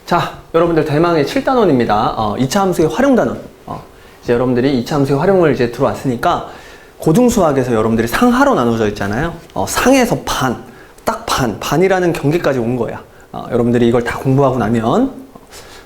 자, 여러분들 대망의 7단원입니다. 2차 함수의 활용 단원. 이제 여러분들이 2차 함수의 활용을 이제 들어왔으니까 고등수학에서 여러분들이 상하로 나눠져 있잖아요. 상에서 딱 반이라는 경계까지 온 거야. 여러분들이 이걸 다 공부하고 나면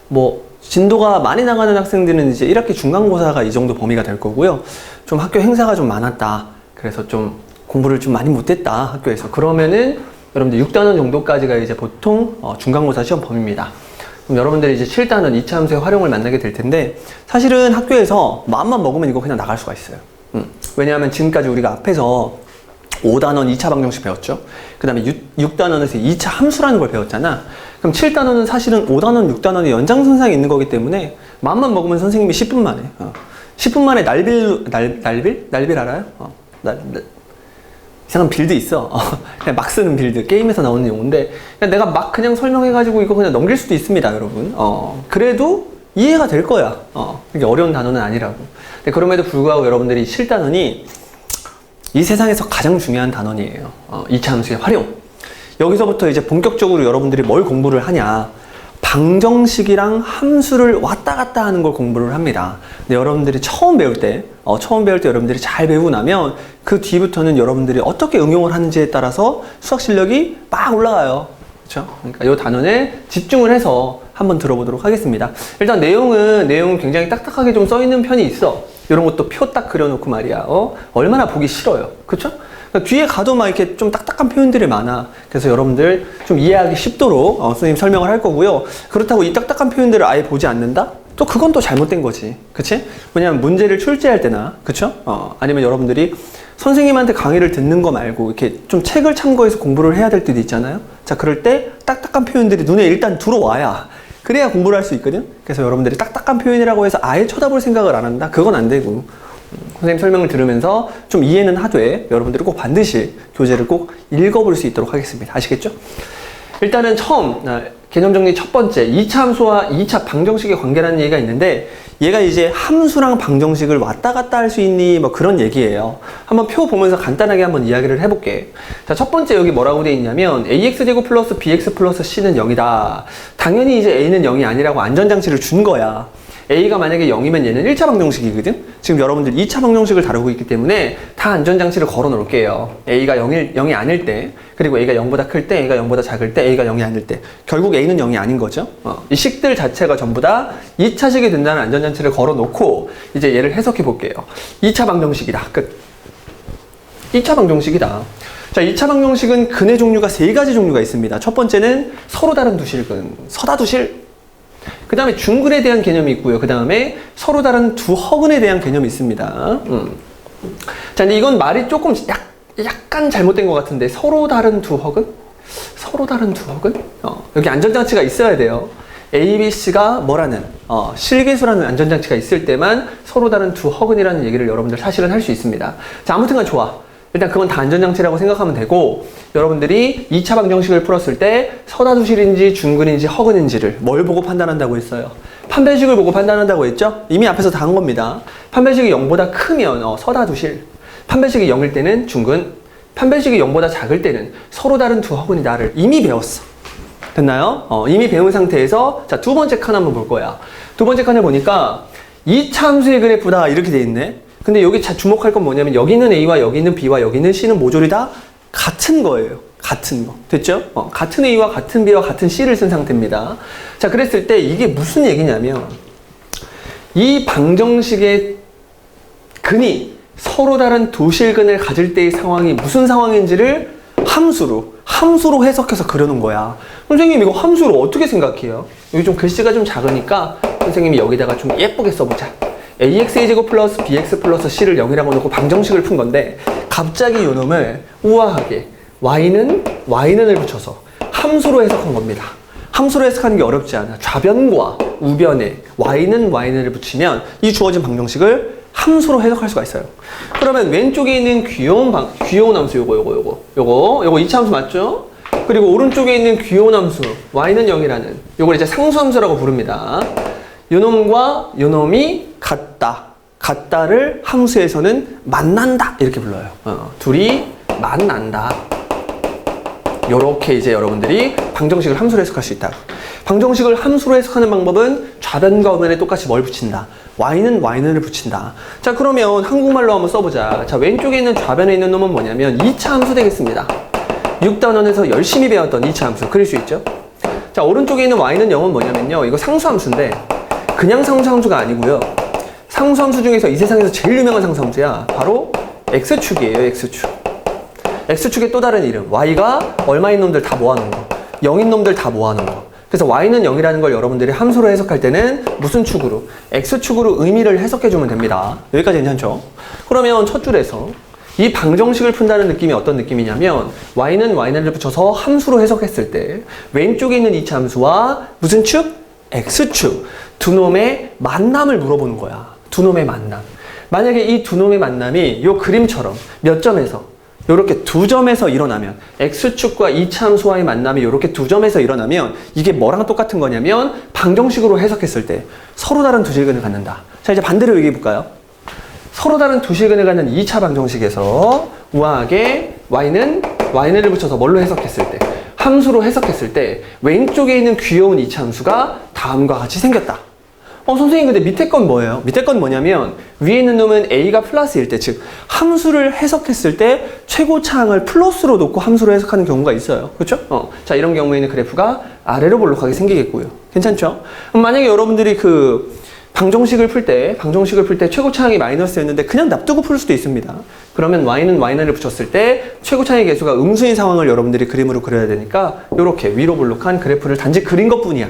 뭐 진도가 많이 나가는 학생들은 이제 1학기 중간고사가 이 정도 범위가 될 거고요. 좀 학교 행사가 좀 많았다. 그래서 좀 공부를 좀 많이 못했다, 학교에서. 그러면은 여러분들 6단원 정도까지가 이제 보통 중간고사 시험 범위입니다. 그럼 여러분들이 이제 7단원 2차 함수의 활용을 만나게 될 텐데, 사실은 학교에서 마음만 먹으면 이거 그냥 나갈 수가 있어요. 왜냐하면 지금까지 우리가 앞에서 5단원 2차 방정식 배웠죠. 그 다음에 6단원에서 2차 함수라는 걸 배웠잖아. 그럼 7단원은 사실은 5단원, 6단원의 연장선상에 있는 거기 때문에 마음만 먹으면 선생님이 10분 만에 10분 만에 날빌 알아요? 이상한 빌드 있어. 그냥 막 쓰는 빌드, 게임에서 나오는 용어인데 그냥 내가 막 그냥 설명해가지고 이거 그냥 넘길 수도 있습니다, 여러분. 그래도 이해가 될 거야. 그게 어려운 단어는 아니라고. 근데 그럼에도 불구하고 여러분들이 7단원이 이 세상에서 가장 중요한 단원이에요. 2차 함수의 활용. 여기서부터 이제 본격적으로 여러분들이 뭘 공부를 하냐, 방정식이랑 함수를 왔다 갔다 하는 걸 공부를 합니다. 근데 여러분들이 처음 배울 때 여러분들이 잘 배우고 나면 그 뒤부터는 여러분들이 어떻게 응용을 하는지에 따라서 수학 실력이 막 올라가요. 그렇죠? 그러니까 이 단원에 집중을 해서 한번 들어보도록 하겠습니다. 일단 내용은 굉장히 딱딱하게 좀 써 있는 편이 있어. 이런 것도 표 딱 그려놓고 말이야. 얼마나 보기 싫어요. 그렇죠? 그러니까 뒤에 가도 막 이렇게 좀 딱딱한 표현들이 많아. 그래서 여러분들 좀 이해하기 쉽도록 선생님 설명을 할 거고요. 그렇다고 이 딱딱한 표현들을 아예 보지 않는다? 또 그건 또 잘못된 거지. 그치? 왜냐면 문제를 출제할 때나, 그쵸? 아니면 여러분들이 선생님한테 강의를 듣는 거 말고 이렇게 좀 책을 참고해서 공부를 해야 될 때도 있잖아요. 자, 그럴 때 딱딱한 표현들이 눈에 일단 들어와야, 그래야 공부를 할 수 있거든. 그래서 여러분들이 딱딱한 표현이라고 해서 아예 쳐다볼 생각을 안 한다? 그건 안 되고, 선생님 설명을 들으면서 좀 이해는 하되 여러분들이 꼭 반드시 교재를 꼭 읽어볼 수 있도록 하겠습니다. 아시겠죠? 일단은 처음 개념 정리 첫 번째, 2차 함수와 2차 방정식의 관계라는 얘기가 있는데, 얘가 이제 함수랑 방정식을 왔다 갔다 할 수 있니? 뭐 그런 얘기예요. 한번 표 보면서 간단하게 한번 이야기를 해볼게. 자, 첫 번째 여기 뭐라고 되어 있냐면 ax제곱 플러스 bx 플러스 c는 0이다. 당연히 이제 a는 0이 아니라고 안전장치를 준 거야. a가 만약에 0이면 얘는 1차 방정식이거든? 지금 여러분들 2차 방정식을 다루고 있기 때문에 다 안전장치를 걸어 놓을게요. a가 0이 아닐 때, 그리고 a가 0보다 클 때, a가 0보다 작을 때, a가 0이 아닐 때, 결국 a는 0이 아닌 거죠. 이 식들 자체가 전부 다 2차식이 된다는 안전장치를 걸어 놓고 이제 얘를 해석해 볼게요. 2차 방정식이다. 끝. 2차 방정식이다. 자, 2차 방정식은 근의 종류가 3가지 종류가 있습니다. 첫 번째는 서로 다른 두실근, 서다두실. 그 다음에 중근에 대한 개념이 있고요. 그 다음에 서로 다른 두 허근에 대한 개념이 있습니다. 자, 근데 이건 말이 조금 약간 잘못된 것 같은데, 서로 다른 두 허근? 서로 다른 두 허근? 여기 안전장치가 있어야 돼요. A, B, C가 뭐라는, 실계수라는 안전장치가 있을 때만 서로 다른 두 허근이라는 얘기를 여러분들 사실은 할 수 있습니다. 자, 아무튼간 좋아. 일단 그건 다 안전장치라고 생각하면 되고, 여러분들이 2차 방정식을 풀었을 때 서다두실인지 중근인지 허근인지를 뭘 보고 판단한다고 했어요? 판별식을 보고 판단한다고 했죠? 이미 앞에서 다 한 겁니다. 판별식이 0보다 크면 서다두실, 판별식이 0일 때는 중근, 판별식이 0보다 작을 때는 서로 다른 두 허근이다를 이미 배웠어. 됐나요? 이미 배운 상태에서 자, 두 번째 칸 한번 볼 거야. 두 번째 칸을 보니까 2차 함수의 그래프다 이렇게 돼 있네. 근데 여기 주목할 건 뭐냐면 여기 있는 A와 여기 있는 B와 여기 있는 C는 모조리 다 같은 거예요. 같은 거. 됐죠? 같은 A와 같은 B와 같은 C를 쓴 상태입니다. 자, 그랬을 때 이게 무슨 얘기냐면 이 방정식의 근이 서로 다른 두 실근을 가질 때의 상황이 무슨 상황인지를 함수로 해석해서 그려놓은 거야. 선생님 이거 함수로 어떻게 생각해요? 여기 좀 글씨가 좀 작으니까 선생님이 여기다가 좀 예쁘게 써보자. ax제곱 플러스 bx 플러스 c를 0이라고 놓고 방정식을 푼 건데, 갑자기 요놈을 우아하게 y는을 붙여서 함수로 해석한 겁니다. 함수로 해석하는 게 어렵지 않아. 좌변과 우변에 y는을 붙이면 이 주어진 방정식을 함수로 해석할 수가 있어요. 그러면 왼쪽에 있는 귀여운 함수 요거 2차 함수 맞죠? 그리고 오른쪽에 있는 귀여운 함수 y는 0이라는 요걸 이제 상수함수라고 부릅니다. 요놈과 요놈이 같다를 함수에서는 만난다 이렇게 불러요. 둘이 만난다. 요렇게 이제 여러분들이 방정식을 함수로 해석할 수 있다. 방정식을 함수로 해석하는 방법은 좌변과 우변에 똑같이 뭘 붙인다? y는 y는을 붙인다. 자, 그러면 한국말로 한번 써보자. 자, 왼쪽에 있는 좌변에 있는 놈은 뭐냐면 2차 함수 되겠습니다. 6단원에서 열심히 배웠던 2차 함수. 그릴 수 있죠? 자, 오른쪽에 있는 y는 0은 뭐냐면요. 이거 상수함수인데 그냥 상수함수가 아니고요. 상수함수 중에서 이 세상에서 제일 유명한 상수함수야. 바로 x축이에요. x축. x축의 또 다른 이름. y가 얼마인 놈들 다 모아놓은 거. 0인 놈들 다 모아놓은 거. 그래서 y는 0이라는 걸 여러분들이 함수로 해석할 때는 무슨 축으로? x축으로 의미를 해석해주면 됩니다. 여기까지 괜찮죠? 그러면 첫 줄에서 이 방정식을 푼다는 느낌이 어떤 느낌이냐면 y는 y를 붙여서 함수로 해석했을 때 왼쪽에 있는 2차 함수와 무슨 축? x축. 두 놈의 만남을 물어보는 거야. 두 놈의 만남. 만약에 이 두 놈의 만남이 이 그림처럼 몇 점에서 이렇게 두 점에서 일어나면 x축과 2차 함수와의 만남이 이렇게 두 점에서 일어나면 이게 뭐랑 똑같은 거냐면 방정식으로 해석했을 때 서로 다른 두 실근을 갖는다. 자, 이제 반대로 얘기해 볼까요? 서로 다른 두 실근을 갖는 2차 방정식에서 우아하게 y는 y를 붙여서 뭘로 해석했을 때 함수로 해석했을 때 왼쪽에 있는 귀여운 2차 함수가 다음과 같이 생겼다. 선생님 근데 밑에 건 뭐예요? 밑에 건 뭐냐면 위에 있는 놈은 a가 플러스일 때, 즉 함수를 해석했을 때 최고차항을 플러스로 놓고 함수로 해석하는 경우가 있어요. 그렇죠? 자, 이런 경우에는 그래프가 아래로 볼록하게 생기겠고요. 괜찮죠? 만약에 여러분들이 그 방정식을 풀 때 최고차항이 마이너스였는데 그냥 납두고 풀 수도 있습니다. 그러면 y는 y를 붙였을 때 최고차항의 개수가 음수인 상황을 여러분들이 그림으로 그려야 되니까 이렇게 위로 볼록한 그래프를 단지 그린 것 뿐이야.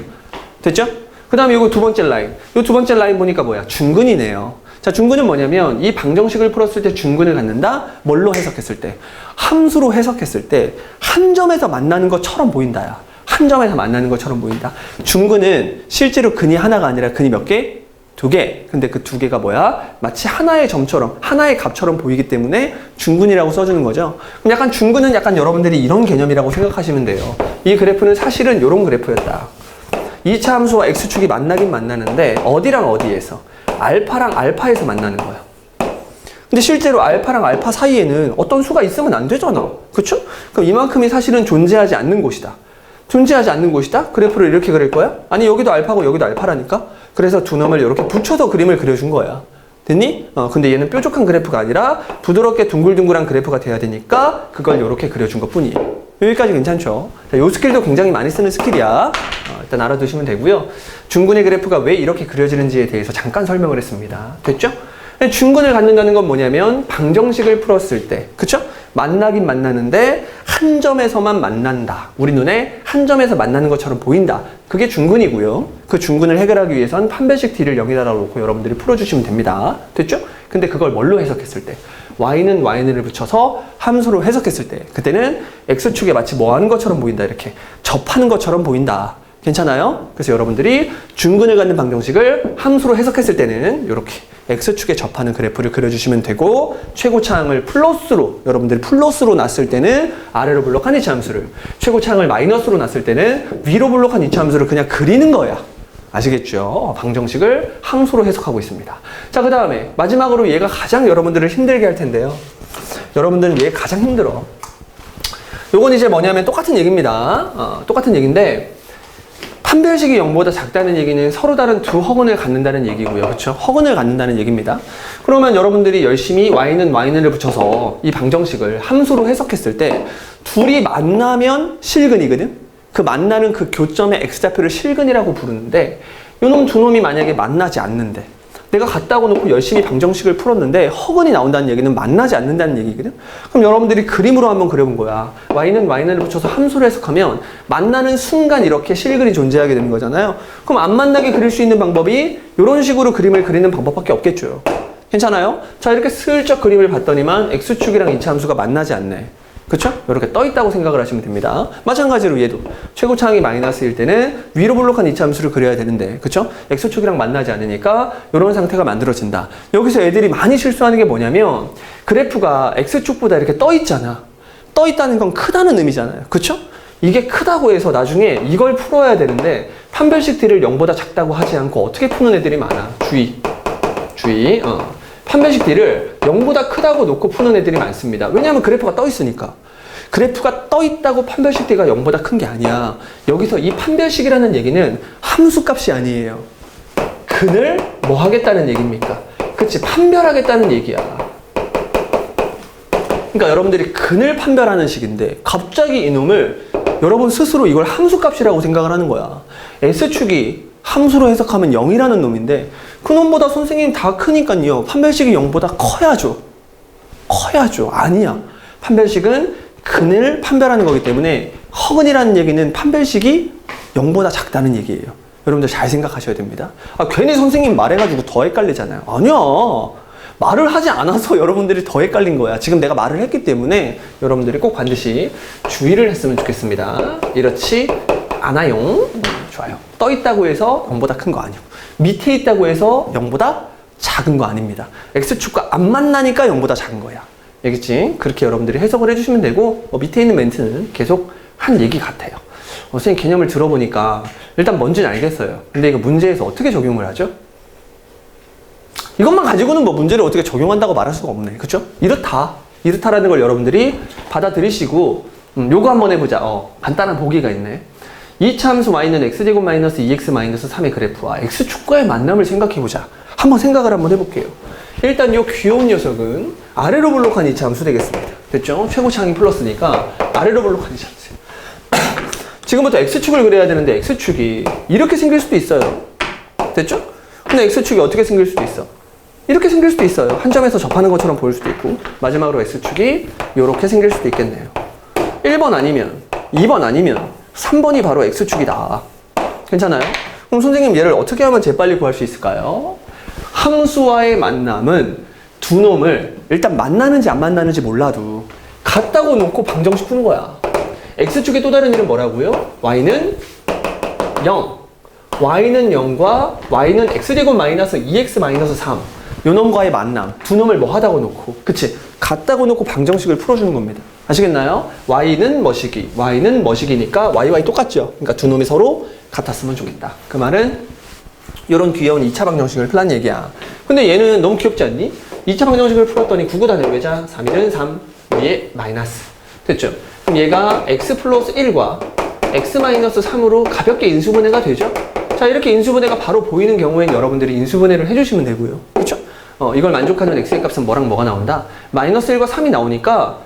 됐죠? 그 다음에 이거 두 번째 라인. 이 두 번째 라인 보니까 뭐야? 중근이네요. 자, 중근은 뭐냐면 이 방정식을 풀었을 때 중근을 갖는다? 뭘로 해석했을 때? 함수로 해석했을 때 한 점에서 만나는 것처럼 보인다야. 한 점에서 만나는 것처럼 보인다. 중근은 실제로 근이 하나가 아니라 근이 몇 개? 두 개. 근데 그 두 개가 뭐야? 마치 하나의 점처럼, 하나의 값처럼 보이기 때문에 중근이라고 써주는 거죠. 그럼 약간 중근은 약간 여러분들이 이런 개념이라고 생각하시면 돼요. 이 그래프는 사실은 이런 그래프였다. 2차 함수와 x축이 만나긴 만나는데 어디랑 어디에서? 알파랑 알파에서 만나는 거야. 근데 실제로 알파랑 알파 사이에는 어떤 수가 있으면 안 되잖아. 그쵸? 그럼 이만큼이 사실은 존재하지 않는 곳이다. 존재하지 않는 곳이다? 그래프를 이렇게 그릴 거야? 아니, 여기도 알파고 여기도 알파라니까? 그래서 두 놈을 이렇게 붙여서 그림을 그려준 거야. 됐니? 근데 얘는 뾰족한 그래프가 아니라 부드럽게 둥글둥글한 그래프가 돼야 되니까 그걸 이렇게 그려준 것 뿐이에요. 여기까지 괜찮죠? 자, 이 스킬도 굉장히 많이 쓰는 스킬이야. 일단 알아두시면 되고요. 중근의 그래프가 왜 이렇게 그려지는지에 대해서 잠깐 설명을 했습니다. 됐죠? 중근을 갖는다는 건 뭐냐면 방정식을 풀었을 때, 그쵸? 만나긴 만나는데 한 점에서만 만난다. 우리 눈에 한 점에서 만나는 것처럼 보인다. 그게 중근이고요. 그 중근을 해결하기 위해선 판별식 D를 0에다 놓고 여러분들이 풀어주시면 됩니다. 됐죠? 근데 그걸 뭘로 해석했을 때? y는 y를 붙여서 함수로 해석했을 때 그때는 x축에 마치 뭐 하는 것처럼 보인다. 이렇게 접하는 것처럼 보인다. 괜찮아요? 그래서 여러분들이 중근을 갖는 방정식을 함수로 해석했을 때는 이렇게 x축에 접하는 그래프를 그려주시면 되고 최고차항을 플러스로 여러분들이 플러스로 놨을 때는 아래로 볼록한 2차 함수를 최고차항을 마이너스로 놨을 때는 위로 볼록한 2차 함수를 그냥 그리는 거야. 아시겠죠? 방정식을 함수로 해석하고 있습니다. 자, 그 다음에 마지막으로 얘가 가장 여러분들을 힘들게 할 텐데요. 여러분들은 얘 가장 힘들어. 요건 이제 뭐냐면 똑같은 얘기입니다. 똑같은 얘기인데 판별식이 0보다 작다는 얘기는 서로 다른 두 허근을 갖는다는 얘기고요. 그렇죠? 허근을 갖는다는 얘기입니다. 그러면 여러분들이 열심히 y는 y를 붙여서 이 방정식을 함수로 해석했을 때 둘이 만나면 실근이거든? 그 만나는 그 교점의 x좌표를 실근이라고 부르는데 요놈 두 놈이 만약에 만나지 않는데 내가 갔다고 놓고 열심히 방정식을 풀었는데 허근이 나온다는 얘기는 만나지 않는다는 얘기거든? 그럼 여러분들이 그림으로 한번 그려본 거야. y는 y를 붙여서 함수로 해석하면 만나는 순간 이렇게 실근이 존재하게 되는 거잖아요. 그럼 안 만나게 그릴 수 있는 방법이 이런 식으로 그림을 그리는 방법밖에 없겠죠. 괜찮아요? 자, 이렇게 슬쩍 그림을 봤더니만 x축이랑 2차 함수가 만나지 않네. 그쵸? 이렇게 떠있다고 생각을 하시면 됩니다. 마찬가지로 얘도 최고차항이 마이너스일 때는 위로 볼록한 2차 함수를 그려야 되는데 그쵸? x축이랑 만나지 않으니까 이런 상태가 만들어진다. 여기서 애들이 많이 실수하는 게 뭐냐면 그래프가 x축보다 이렇게 떠있잖아. 떠있다는 건 크다는 의미잖아요. 그쵸? 이게 크다고 해서 나중에 이걸 풀어야 되는데 판별식 D를 0보다 작다고 하지 않고 어떻게 푸는 애들이 많아. 주의. 판별식 D를 0보다 크다고 놓고 푸는 애들이 많습니다. 왜냐하면 그래프가 떠 있으니까. 그래프가 떠 있다고 판별식 D가 0보다 큰 게 아니야. 여기서 이 판별식이라는 얘기는 함수값이 아니에요. 근을 뭐 하겠다는 얘기입니까? 그치, 판별하겠다는 얘기야. 그러니까 여러분들이 근을 판별하는 식인데 갑자기 이놈을 여러분 스스로 이걸 함수값이라고 생각을 하는 거야. S축이 함수로 해석하면 0이라는 놈인데 그 놈보다 선생님 다 크니까요. 판별식이 0보다 커야죠. 커야죠. 아니야. 판별식은 근을 판별하는 거기 때문에 허근이라는 얘기는 판별식이 0보다 작다는 얘기예요. 여러분들 잘 생각하셔야 됩니다. 괜히 선생님 말해가지고 더 헷갈리잖아요. 아니야. 말을 하지 않아서 여러분들이 더 헷갈린 거야. 지금 내가 말을 했기 때문에 여러분들이 꼭 반드시 주의를 했으면 좋겠습니다. 이렇지 않아요. 좋아요. 떠 있다고 해서 0보다 큰 거 아니고 밑에 있다고 해서 0보다 작은 거 아닙니다. X축과 안 만나니까 0보다 작은 거야. 알겠지? 그렇게 여러분들이 해석을 해주시면 되고 밑에 있는 멘트는 계속 한 얘기 같아요. 선생님 개념을 들어보니까 일단 뭔지는 알겠어요. 근데 이거 문제에서 어떻게 적용을 하죠? 이것만 가지고는 뭐 문제를 어떻게 적용한다고 말할 수가 없네. 그쵸? 이렇다라는 걸 여러분들이 받아들이시고 요거 한번 해보자. 간단한 보기가 있네. 2차 함수 y는 x제곱 마이너스 2x 마이너스 3의 그래프와 x축과의 만남을 생각해보자. 한번 생각을 한번 해볼게요. 일단 요 귀여운 녀석은 아래로 볼록한 2차 함수 되겠습니다. 됐죠? 최고차항이 플러스니까 아래로 볼록한 2차 함수. 지금부터 x축을 그려야 되는데 x축이 이렇게 생길 수도 있어요. 됐죠? 근데 x축이 어떻게 생길 수도 있어? 이렇게 생길 수도 있어요. 한 점에서 접하는 것처럼 보일 수도 있고 마지막으로 x축이 이렇게 생길 수도 있겠네요. 1번 아니면 2번 아니면 3번이 바로 x축이다. 괜찮아요? 그럼 선생님 얘를 어떻게 하면 재빨리 구할 수 있을까요? 함수와의 만남은 두 놈을 일단 만나는지 안 만나는지 몰라도 같다고 놓고 방정식 푸는 거야. x축의 또 다른 이름 뭐라고요? y는 0. y는 0과 y는 x제곱 마이너스 2x 마이너스 3. 요 놈과의 만남. 두 놈을 뭐 하다고 놓고. 그치? 같다고 놓고 방정식을 풀어주는 겁니다. 아시겠나요? y는 뭐시기, y는 뭐시기니까 y 똑같죠? 그러니까 두 놈이 서로 같았으면 좋겠다. 그 말은 이런 귀여운 2차 방정식을 풀란 얘기야. 근데 얘는 너무 귀엽지 않니? 2차 방정식을 풀었더니 9, 9 다 내외자 3, 1은 3, 위에 마이너스. 됐죠? 그럼 얘가 x 플러스 1과 x 마이너스 3으로 가볍게 인수분해가 되죠? 자, 이렇게 인수분해가 바로 보이는 경우엔 여러분들이 인수분해를 해주시면 되고요. 그렇죠? 이걸 만족하는 x의 값은 뭐랑 뭐가 나온다? 마이너스 1과 3이 나오니까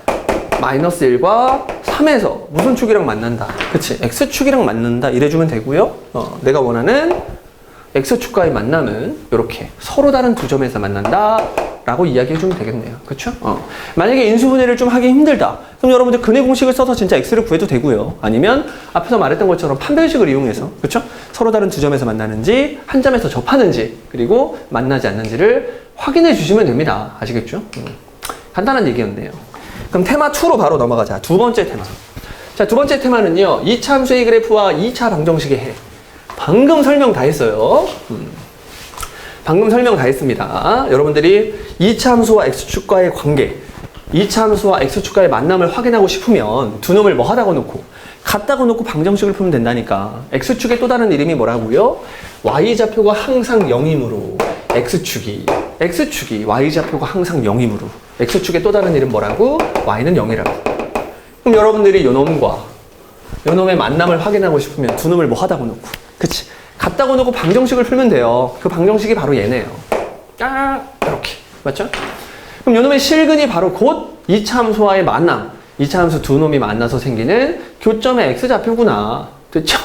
마이너스 1과 3에서 무슨 축이랑 만난다? 그치? x축이랑 만난다 이래주면 되고요. 내가 원하는 x축과의 만남은 이렇게 서로 다른 두 점에서 만난다 라고 이야기해주면 되겠네요. 그쵸? 만약에 인수분해를 좀 하기 힘들다. 그럼 여러분들 근의 공식을 써서 진짜 x를 구해도 되고요. 아니면 앞에서 말했던 것처럼 판별식을 이용해서 그쵸? 서로 다른 두 점에서 만나는지 한 점에서 접하는지 그리고 만나지 않는지를 확인해 주시면 됩니다. 아시겠죠? 간단한 얘기였네요. 그럼 테마 2로 바로 넘어가자. 두 번째 테마. 자, 두 번째 테마는요. 2차 함수의 그래프와 2차 방정식의 해. 방금 설명 다 했어요. 방금 설명 다 했습니다. 여러분들이 2차 함수와 x축과의 관계, 2차 함수와 x축과의 만남을 확인하고 싶으면 두 놈을 뭐 하다고 놓고 같다고 놓고 방정식을 풀면 된다니까. x축의 또 다른 이름이 뭐라고요? y좌표가 항상 0이므로 x축이 y좌표가 항상 0이므로 x축의 또 다른 이름 뭐라고? y는 0이라고. 그럼 여러분들이 요 놈과 요 놈의 만남을 확인하고 싶으면 두 놈을 뭐 하다고 놓고 그치? 같다고 놓고 방정식을 풀면 돼요. 그 방정식이 바로 얘네요. 이렇게. 맞죠? 그럼 요 놈의 실근이 바로 곧 2차 함수와의 만남. 2차 함수 두 놈이 만나서 생기는 교점의 x좌표구나. 됐죠?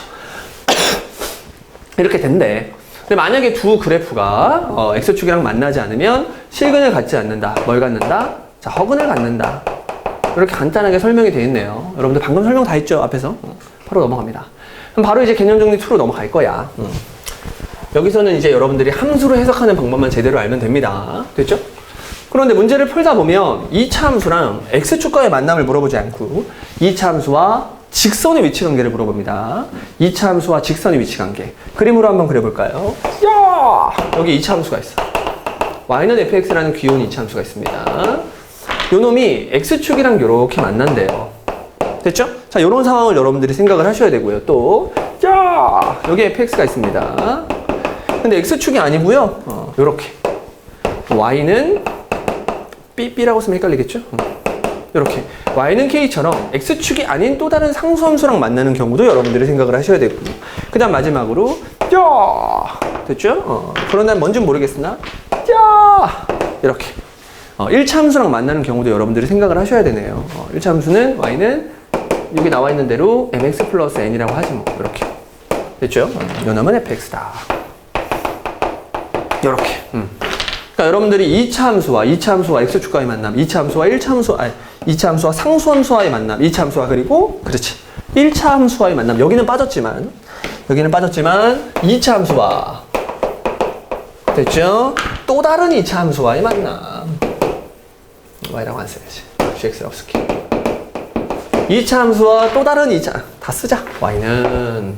이렇게 된대. 근데 만약에 두 그래프가 x축이랑 만나지 않으면 실근을 갖지 않는다. 뭘 갖는다? 자, 허근을 갖는다. 이렇게 간단하게 설명이 되어 있네요. 여러분들 방금 설명 다 했죠? 앞에서. 바로 넘어갑니다. 그럼 바로 이제 개념 정리 2로 넘어갈 거야. 여기서는 이제 여러분들이 함수로 해석하는 방법만 제대로 알면 됩니다. 됐죠? 그런데 문제를 풀다 보면 2차 함수랑 x축과의 만남을 물어보지 않고 2차 함수와 직선의 위치 관계를 물어봅니다. 2차 함수와 직선의 위치 관계. 그림으로 한번 그려볼까요? 야! 여기 2차 함수가 있어. y는 fx라는 귀여운 2차 함수가 있습니다. 요 놈이 x축이랑 이렇게 만난대요. 됐죠? 자, 요런 상황을 여러분들이 생각을 하셔야 되고요. 또, 야! 여기 fx가 있습니다. 근데 x축이 아니고요. 요렇게. y는 삐삐라고 쓰면 헷갈리겠죠? 이렇게 y는 k처럼 x축이 아닌 또 다른 상수함수랑 만나는 경우도 여러분들이 생각을 하셔야 되고, 그 다음 마지막으로 됐죠? 그런 다음 뭔지 모르겠으나 이렇게 1차 함수랑 만나는 경우도 여러분들이 생각을 하셔야 되네요. 1차 함수는 y는 여기 나와 있는 대로 mx 플러스 n이라고 하지 뭐. 이렇게 됐죠? 요놈은 fx다. 이렇게. 그러니까 여러분들이 2차 함수와 x축과의 만남, 2차 함수와 2차 함수와 상수함수와의 만남, 2차 함수와 그리고 그렇지 1차 함수와의 만남, 여기는 빠졌지만 2차 함수와 됐죠? 또 다른 2차 함수와의 만남, y라고 안 써야지, gx라고 쓸게. 2차 함수와 또 다른 2차, 다 쓰자. y는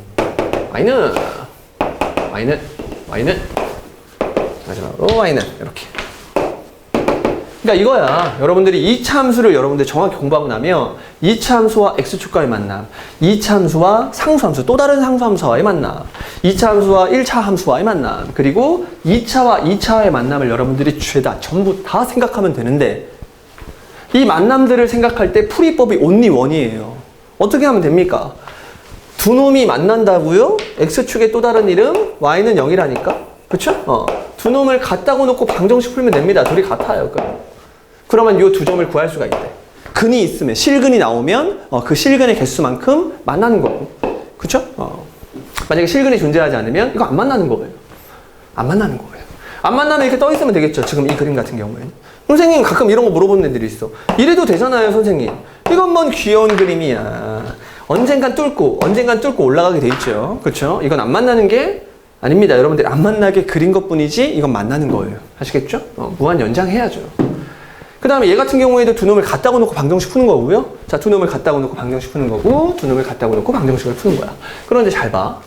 마지막으로 y는 이렇게. 그러니까 이거야. 여러분들이 2차 함수를 여러분들이 정확히 공부하고 나면 2차 함수와 x축과의 만남, 2차 함수와 상수함수, 또 다른 상수함수와의 만남, 2차 함수와 1차 함수와의 만남, 그리고 2차와 2차와의 만남을 여러분들이 죄다 전부 다 생각하면 되는데, 이 만남들을 생각할 때 풀이법이 only one이에요. 어떻게 하면 됩니까? 두 놈이 만난다고요? x축의 또 다른 이름 y는 0이라니까? 그쵸? 두 놈을 같다고 놓고 방정식 풀면 됩니다. 둘이 같아요. 그러면 이 두 점을 구할 수가 있대. 근이 있으면, 실근이 나오면 그 실근의 개수만큼 만나는 거고. 그쵸? 만약에 실근이 존재하지 않으면 이거 안 만나는 거예요. 안 만나는 거예요. 안 만나면 이렇게 떠 있으면 되겠죠. 지금 이 그림 같은 경우에는. 선생님 가끔 이런 거 물어보는 애들이 있어. 이래도 되잖아요, 선생님. 이건 뭔 귀여운 그림이야. 언젠간 뚫고 올라가게 돼 있죠. 그렇죠? 이건 안 만나는 게 아닙니다. 여러분들이 안 만나게 그린 것뿐이지 이건 만나는 거예요. 아시겠죠? 무한 연장해야죠. 그 다음에 얘 같은 경우에도 두 놈을 갖다가 놓고 방정식 푸는 거고요. 자, 두 놈을 갖다가 놓고 방정식 푸는 거고, 두 놈을 갖다가 놓고 방정식을 푸는 거야. 그런데 잘 봐.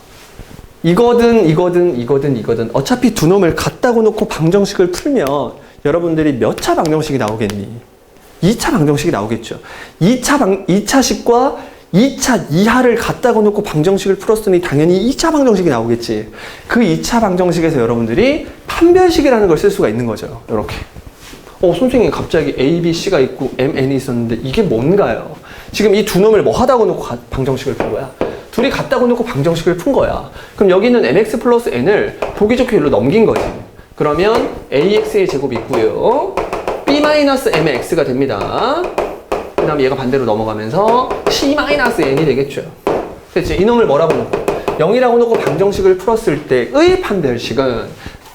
이거든 어차피 두 놈을 갖다가 놓고 방정식을 풀면 여러분들이 몇 차 방정식이 나오겠니? 2차 방정식이 나오겠죠. 2차식과 2차 이하를 갖다가 놓고 방정식을 풀었으니 당연히 2차 방정식이 나오겠지. 그 2차 방정식에서 여러분들이 판별식이라는 걸 쓸 수가 있는 거죠. 이렇게. 선생님 갑자기 A, B, C가 있고 M, N이 있었는데 이게 뭔가요? 지금 이 두 놈을 뭐 하다고 놓고 방정식을 푼 거야? 둘이 같다고 놓고 방정식을 푼 거야. 그럼 여기는 mx 플러스 n을 보기 좋게 일로 넘긴 거지. 그러면 ax의 제곱이 있고요. b 마이너스 m의 x가 됩니다. 그 다음에 얘가 반대로 넘어가면서 c 마이너스 n이 되겠죠. 됐지? 이놈을 뭐라고 놓고? 0이라고 놓고 방정식을 풀었을 때의 판별식은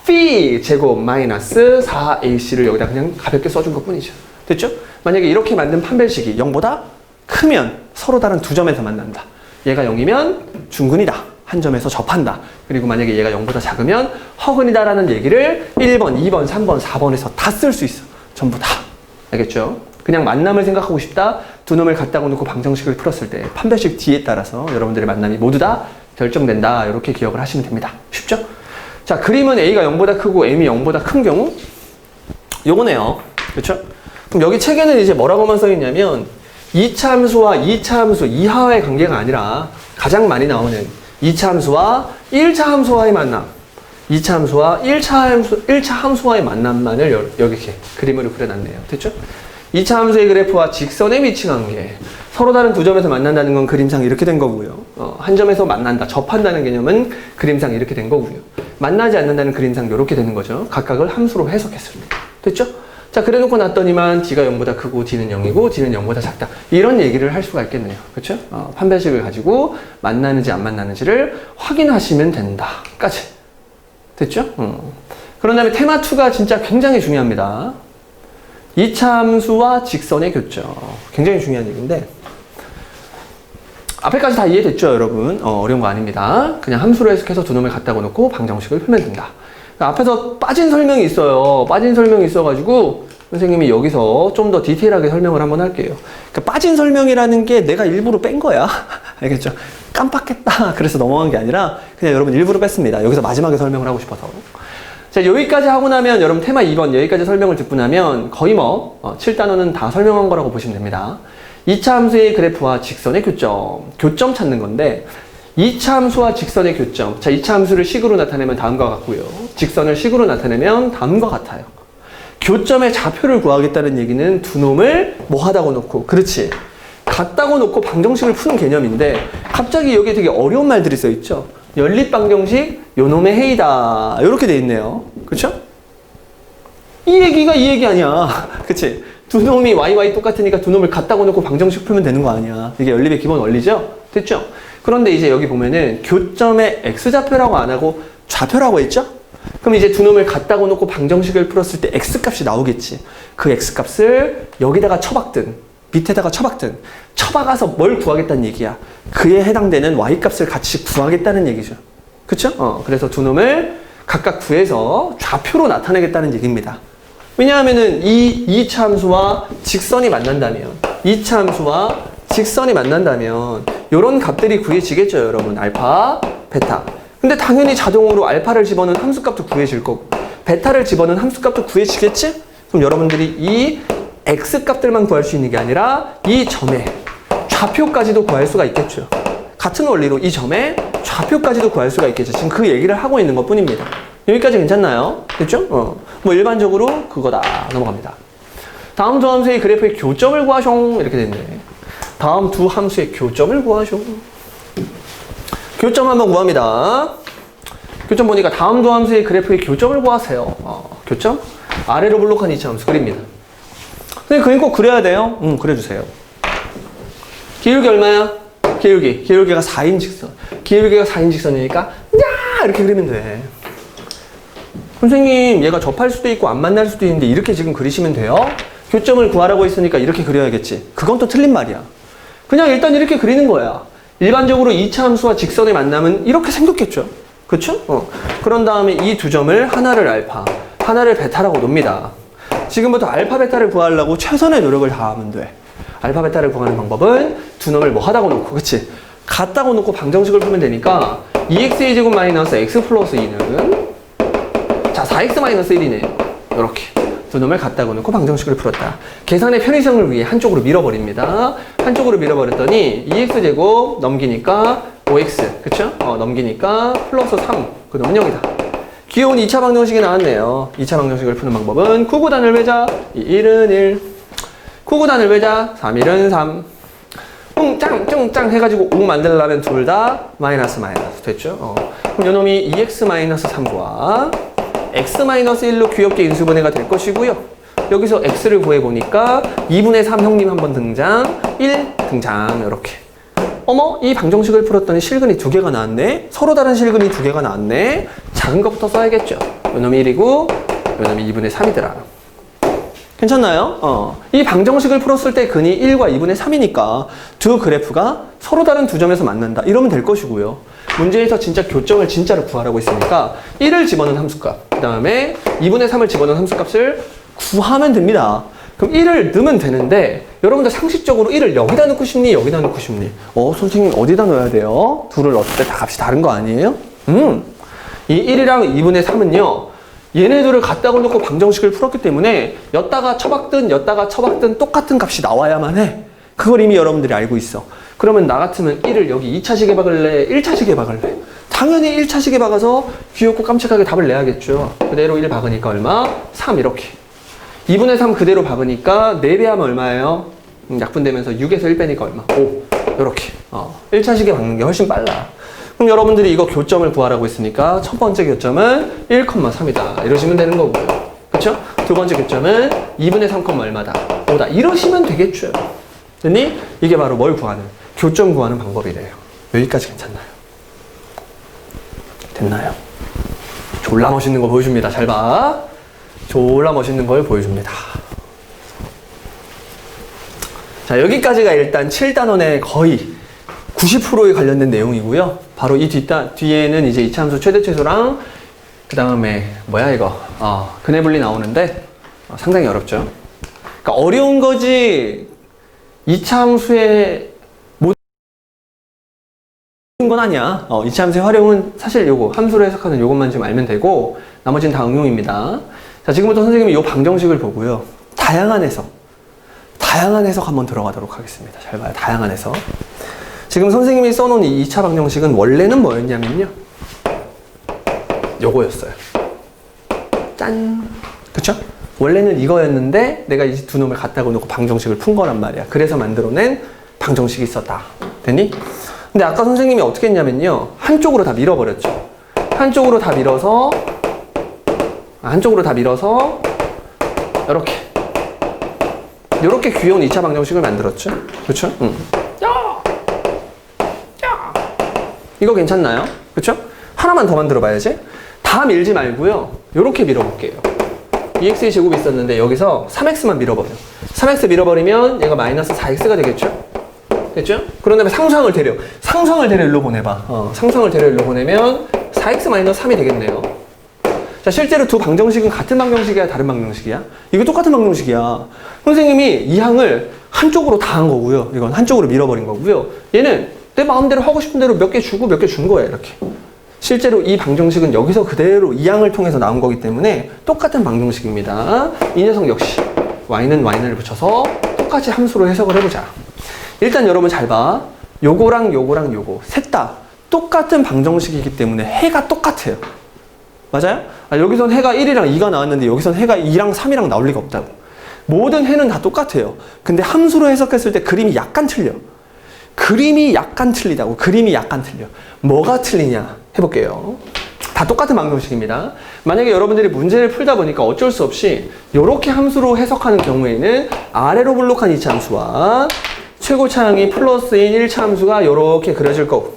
phi 제곱 마이너스 4ac를 여기다 그냥 가볍게 써준 것 뿐이죠. 됐죠? 만약에 이렇게 만든 판별식이 0보다 크면 서로 다른 두 점에서 만난다. 얘가 0이면 중근이다. 한 점에서 접한다. 그리고 만약에 얘가 0보다 작으면 허근이다라는 얘기를 1번, 2번, 3번, 4번에서 다 쓸 수 있어. 전부 다. 알겠죠? 그냥 만남을 생각하고 싶다. 두 놈을 갖다가 놓고 방정식을 풀었을 때 판별식 D에 따라서 여러분들의 만남이 모두 다 결정된다. 이렇게 기억을 하시면 됩니다. 쉽죠? 자, 그림은 A가 0보다 크고 M이 0보다 큰 경우 요거네요. 그렇죠? 그럼 여기 책에는 이제 뭐라고만 써 있냐면 2차 함수와 2차 함수 이하와의 관계가 아니라 가장 많이 나오는 2차 함수와 1차 함수와의 만남, 2차 함수와 1차 함수와의 만남만을 여기 이렇게 그림으로 그려놨네요. 됐죠? 2차 함수의 그래프와 직선의 위치 관계, 서로 다른 두 점에서 만난다는 건 그림상 이렇게 된 거고요. 한 점에서 만난다, 접한다는 개념은 그림상 이렇게 된 거고요. 만나지 않는다는 그림상 이렇게 되는 거죠. 각각을 함수로 해석했습니다. 됐죠? 자, 그래 놓고 났더니만 D가 0보다 크고 D는 0이고 D는 0보다 작다. 이런 얘기를 할 수가 있겠네요. 그렇죠? 판별식을 가지고 만나는지 안 만나는지를 확인하시면 된다. 까지. 됐죠? 그런 다음에 테마 2가 진짜 굉장히 중요합니다. 2차 함수와 직선의 교점. 굉장히 중요한 얘기인데 앞에까지 다 이해됐죠, 여러분? 어려운 거 아닙니다. 그냥 함수로 해석해서 두 놈을 갖다가 놓고 방정식을 풀면 된다. 앞에서 빠진 설명이 있어요. 빠진 설명이 있어가지고 선생님이 여기서 좀 더 디테일하게 설명을 한번 할게요. 그러니까 빠진 설명이라는 게 내가 일부러 뺀 거야. 알겠죠? 깜빡했다. 그래서 넘어간 게 아니라 그냥 여러분 일부러 뺐습니다. 여기서 마지막에 설명을 하고 싶어서. 자, 여기까지 하고 나면 여러분 테마 2번 여기까지 설명을 듣고 나면 거의 7단원은 다 설명한 거라고 보시면 됩니다. 2차 함수의 그래프와 직선의 교점 찾는 건데 2차 함수와 직선의 교점. 자, 2차 함수를 식으로 나타내면 다음과 같고요. 직선을 식으로 나타내면 다음과 같아요. 교점의 좌표를 구하겠다는 얘기는 두 놈을 뭐 하다고 놓고, 그렇지, 같다고 놓고 방정식을 푸는 개념인데 갑자기 여기에 되게 어려운 말들이 써 있죠. 연립방정식 요놈의 해이다 이렇게 돼 있네요. 그렇죠? 이 얘기가 이 얘기 아니야. 그치? 두 놈이 YY 똑같으니까 두 놈을 같다고 놓고 방정식 풀면 되는 거 아니야. 이게 연립의 기본 원리죠? 됐죠? 그런데 이제 여기 보면은 교점의 X좌표라고 안 하고 좌표라고 했죠? 그럼 이제 두 놈을 같다고 놓고 방정식을 풀었을 때 X값이 나오겠지. 그 X값을 여기다가 쳐박든 밑에다가 쳐박든 쳐박아서 뭘 구하겠다는 얘기야. 그에 해당되는 Y값을 같이 구하겠다는 얘기죠. 그쵸? 그래서 두 놈을 각각 구해서 좌표로 나타내겠다는 얘기입니다. 왜냐하면은 이 차 함수와 직선이 만난다면, 이 차 함수와 직선이 만난다면 이런 값들이 구해지겠죠, 여러분. 알파, 베타. 근데 당연히 자동으로 알파를 집어넣은 함수값도 구해질 거고 베타를 집어넣은 함수값도 구해지겠지? 그럼 여러분들이 이 X값들만 구할 수 있는 게 아니라 이 점의 좌표까지도 구할 수가 있겠죠. 같은 원리로 이 점의 좌표까지도 구할 수가 있겠죠. 지금 그 얘기를 하고 있는 것 뿐입니다. 여기까지 괜찮나요? 됐죠? 뭐 일반적으로 그거다. 넘어갑니다. 다음 두 함수의 그래프의 교점을 구하숑. 이렇게 됐네. 다음 두 함수의 교점을 구하숑. 교점 한번 구합니다. 교점 보니까 다음 두 함수의 그래프의 교점을 구하세요. 교점? 아래로 블록한 이차 함수 그립니다. 근데 그림 꼭 그려야 돼요? 그려주세요. 기울기 얼마야? 기울기가 4인 직선. 기울기가 4인 직선이니까 야 이렇게 그리면 돼. 선생님 얘가 접할 수도 있고 안 만날 수도 있는데 이렇게 지금 그리시면 돼요? 교점을 구하라고 했으니까 이렇게 그려야겠지. 그건 또 틀린 말이야. 그냥 일단 이렇게 그리는 거야. 일반적으로 2차 함수와 직선의 만남은 이렇게 생겼겠죠. 그쵸? 그런 다음에 이 두 점을 하나를 알파, 하나를 베타라고 놉니다. 지금부터 알파, 베타를 구하려고 최선의 노력을 다하면 돼. 알파, 베타를 구하는 방법은 두 놈을 뭐 하다고 놓고, 그치? 같다고 놓고 방정식을 풀면 되니까 2x의 제곱 마이너스 x 플러스 2는 자 4x 마이너스 1이네요. 이렇게 두 놈을 같다고 놓고 방정식을 풀었다. 계산의 편의성을 위해 한쪽으로 밀어버립니다. 한쪽으로 밀어버렸더니 2x 제곱 넘기니까 5x, 그쵸? 넘기니까 플러스 3, 그 놈은 0이다. 귀여운 2차 방정식이 나왔네요. 2차 방정식을 푸는 방법은 9구단을 외자, 1은 1, 9구단을 외자, 3일은 3, 쫑짱 해가지고 5 만들려면 둘 다 마이너스 됐죠? 그럼 요놈이 2x 마이너스 3과 x-1로 귀엽게 인수분해가 될 것이고요. 여기서 x를 구해보니까 2분의 3 형님 한번 등장, 1 등장, 이렇게. 어머, 이 방정식을 풀었더니 실근이 두 개가 나왔네. 서로 다른 실근이 두 개가 나왔네. 작은 것부터 써야겠죠. 요놈이 1이고 요놈이 2분의 3이더라. 괜찮나요? 이 방정식을 풀었을 때 근이 1과 2분의 3이니까 두 그래프가 서로 다른 두 점에서 만난다. 이러면 될 것이고요. 문제에서 진짜 교점을 진짜로 구하라고 했으니까 1을 집어넣은 함수값, 그 다음에 2분의 3을 집어넣은 함수값을 구하면 됩니다. 그럼 1을 넣으면 되는데 여러분들 상식적으로 1을 여기다 넣고 싶니? 여기다 넣고 싶니? 선생님 어디다 넣어야 돼요? 둘을 넣을 때 다 값이 다른 거 아니에요? 이 1이랑 2분의 3은요 얘네들을 갖다가 놓고 방정식을 풀었기 때문에 였다가 쳐박든 똑같은 값이 나와야만 해. 그걸 이미 여러분들이 알고 있어. 그러면 나 같으면 1을 여기 2차식에 박을래? 1차식에 박을래? 당연히 1차식에 박아서 귀엽고 깜찍하게 답을 내야겠죠. 그대로 1 박으니까 얼마? 3 이렇게. 2분의 3 그대로 박으니까 4배 하면 얼마예요? 약분되면서 6에서 1 빼니까 얼마? 5 이렇게. 1차식에 박는 게 훨씬 빨라. 그럼 여러분들이 이거 교점을 구하라고 했으니까 첫 번째 교점은 1,3이다. 이러시면 되는 거고요. 그쵸? 두 번째 교점은 2분의 3, 얼마다? 5다. 이러시면 되겠죠. 됐니? 이게 바로 뭘 구하는? 교점 구하는 방법이래요. 여기까지 괜찮나요? 됐나요? 졸라 멋있는 거 보여줍니다. 잘 봐. 졸라 멋있는 걸 보여줍니다. 자, 여기까지가 일단 7단원의 거의 90%에 관련된 내용이고요. 바로 이 뒤에는 이제 이차함수 최대 최소랑 그 다음에 뭐야 이거 근해분리 나오는데 상당히 어렵죠. 그러니까 어려운 거지 이차함수의 모든 건 아니야. 이차함수의 활용은 사실 요거 함수로 해석하는 요것만 지금 알면 되고 나머지는 다 응용입니다. 자, 지금부터 선생님이 요 방정식을 보고요. 다양한 해석 한번 들어가도록 하겠습니다. 잘 봐요. 다양한 해석. 지금 선생님이 써놓은 이 2차 방정식은 원래는 뭐였냐면요. 요거였어요. 짠! 그쵸? 원래는 이거였는데 내가 이 두 놈을 갖다가 놓고 방정식을 푼 거란 말이야. 그래서 만들어낸 방정식이 있었다. 됐니? 근데 아까 선생님이 어떻게 했냐면요. 한쪽으로 다 밀어버렸죠. 한쪽으로 다 밀어서 이렇게 귀여운 2차 방정식을 만들었죠. 그렇죠? 이거 괜찮나요? 그렇죠? 하나만 더 만들어 봐야지. 다 밀지 말고요. 이렇게 밀어볼게요. 2x의 제곱이 있었는데 여기서 3x만 밀어버려. 3x 밀어버리면 얘가 마이너스 4x가 되겠죠? 됐죠? 그런 다음에 상수항을 데려 일로 보내봐. 상수항을 데려 일로 보내면 4x 마이너스 3이 되겠네요. 자, 실제로 두 방정식은 같은 방정식이야, 다른 방정식이야? 이거 똑같은 방정식이야. 선생님이 이 항을 한쪽으로 다 한 거고요. 이건 한쪽으로 밀어버린 거고요. 얘는 내 마음대로 하고 싶은 대로 몇 개 주고 몇 개 준 거야, 이렇게. 실제로 이 방정식은 여기서 그대로 이 항을 통해서 나온 거기 때문에 똑같은 방정식입니다. 이 녀석 역시 y는 y를 붙여서 똑같이 함수로 해석을 해보자. 일단 여러분 잘 봐. 요거랑 요거 셋 다 똑같은 방정식이기 때문에 해가 똑같아요. 맞아요? 여기선 해가 1이랑 2가 나왔는데 여기선 해가 2랑 3이랑 나올 리가 없다고. 모든 해는 다 똑같아요. 근데 함수로 해석했을 때 그림이 약간 틀려. 그림이 약간 틀리다고. 그림이 약간 틀려. 뭐가 틀리냐 해볼게요. 다 똑같은 방정식입니다. 만약에 여러분들이 문제를 풀다 보니까 어쩔 수 없이 이렇게 함수로 해석하는 경우에는 아래로 블록한 2차 함수와 최고차항이 플러스인 1차 함수가 이렇게 그려질 거고,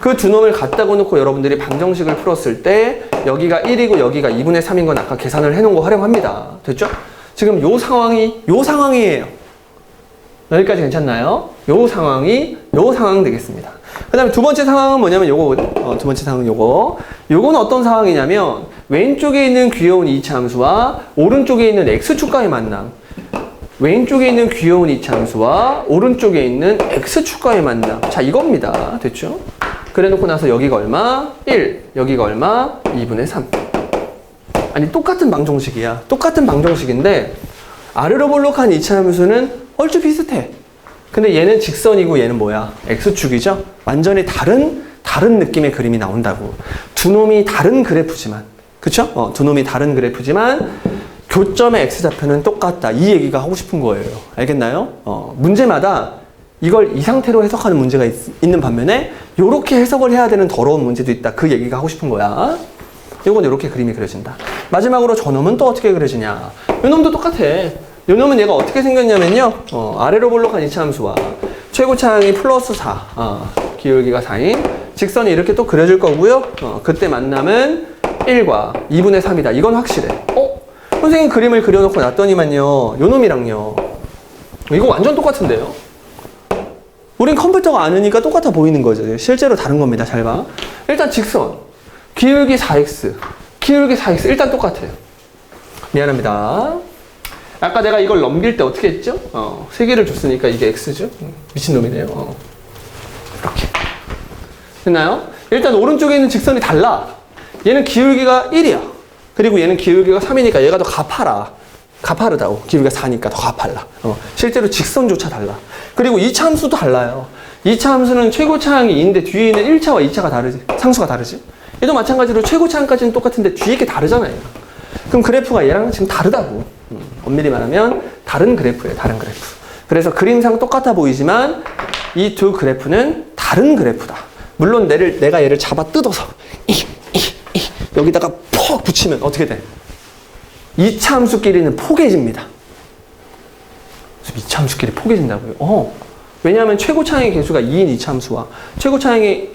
그 두 놈을 갖다가 놓고 여러분들이 방정식을 풀었을 때 여기가 1이고 여기가 2분의 3인 건 아까 계산을 해놓은 거 활용합니다. 됐죠? 지금 요 상황이에요. 여기까지 괜찮나요? 요 상황 되겠습니다. 그 다음에 두 번째 상황은 뭐냐면 요거, 두 번째 상황은 요거는 어떤 상황이냐면 왼쪽에 있는 귀여운 2차 함수와 오른쪽에 있는 x축과의 만남. 왼쪽에 있는 귀여운 2차 함수와 오른쪽에 있는 x축과의 만남. 자, 이겁니다. 됐죠? 그래 놓고 나서 여기가 얼마? 1. 여기가 얼마? 2분의 3. 아니, 똑같은 방정식이야. 똑같은 방정식인데 아래로 볼록한 2차 함수는 얼추 비슷해. 근데 얘는 직선이고 얘는 뭐야? x축이죠? 완전히 다른 느낌의 그림이 나온다고. 두 놈이 다른 그래프지만, 그쵸? 두 놈이 다른 그래프지만 교점의 x좌표는 똑같다. 이 얘기가 하고 싶은 거예요. 알겠나요? 문제마다 이걸 이 상태로 해석하는 문제가 있는 반면에 이렇게 해석을 해야 되는 더러운 문제도 있다. 그 얘기가 하고 싶은 거야. 이건 이렇게 그림이 그려진다. 마지막으로 저놈은 또 어떻게 그려지냐? 이 놈도 똑같아. 이 놈은 얘가 어떻게 생겼냐면요. 아래로 볼록한 2차 함수와 최고차항이 플러스 4, 기울기가 4인 직선이 이렇게 또 그려질 거고요. 그때 만남은 1과 2분의 3이다. 이건 확실해. 선생님 그림을 그려놓고 놨더니만요. 요 놈이랑요. 이거 완전 똑같은데요? 우린 컴퓨터가 아느니까 똑같아 보이는 거죠. 실제로 다른 겁니다. 잘 봐. 일단 직선. 기울기 4x. 일단 똑같아요. 미안합니다. 아까 내가 이걸 넘길 때 어떻게 했죠? 3개를 줬으니까 이게 x죠? 미친놈이네요. 이렇게. 됐나요? 일단 오른쪽에 있는 직선이 달라. 얘는 기울기가 1이야. 그리고 얘는 기울기가 3이니까 얘가 더 가파르다고. 기울기가 4니까 더 가팔라. 실제로 직선조차 달라. 그리고 2차 함수도 달라요. 2차 함수는 최고차항이 2인데 뒤에 있는 1차와 2차가 다르지. 상수가 다르지. 얘도 마찬가지로 최고차항까지는 똑같은데 뒤에 게 다르잖아요. 그럼 그래프가 얘랑 지금 다르다고. 엄밀히 말하면 다른 그래프예요. 다른 그래프. 그래서 그림상 똑같아 보이지만 이 두 그래프는 다른 그래프다. 물론 내가 얘를 잡아 뜯어서 여기다가 퍽 붙이면 어떻게 돼? 2차 함수끼리는 포개집니다. 2차 함수끼리 포개진다고요? 왜냐하면 최고차항의 개수가 2인 2차 함수와 최고차항이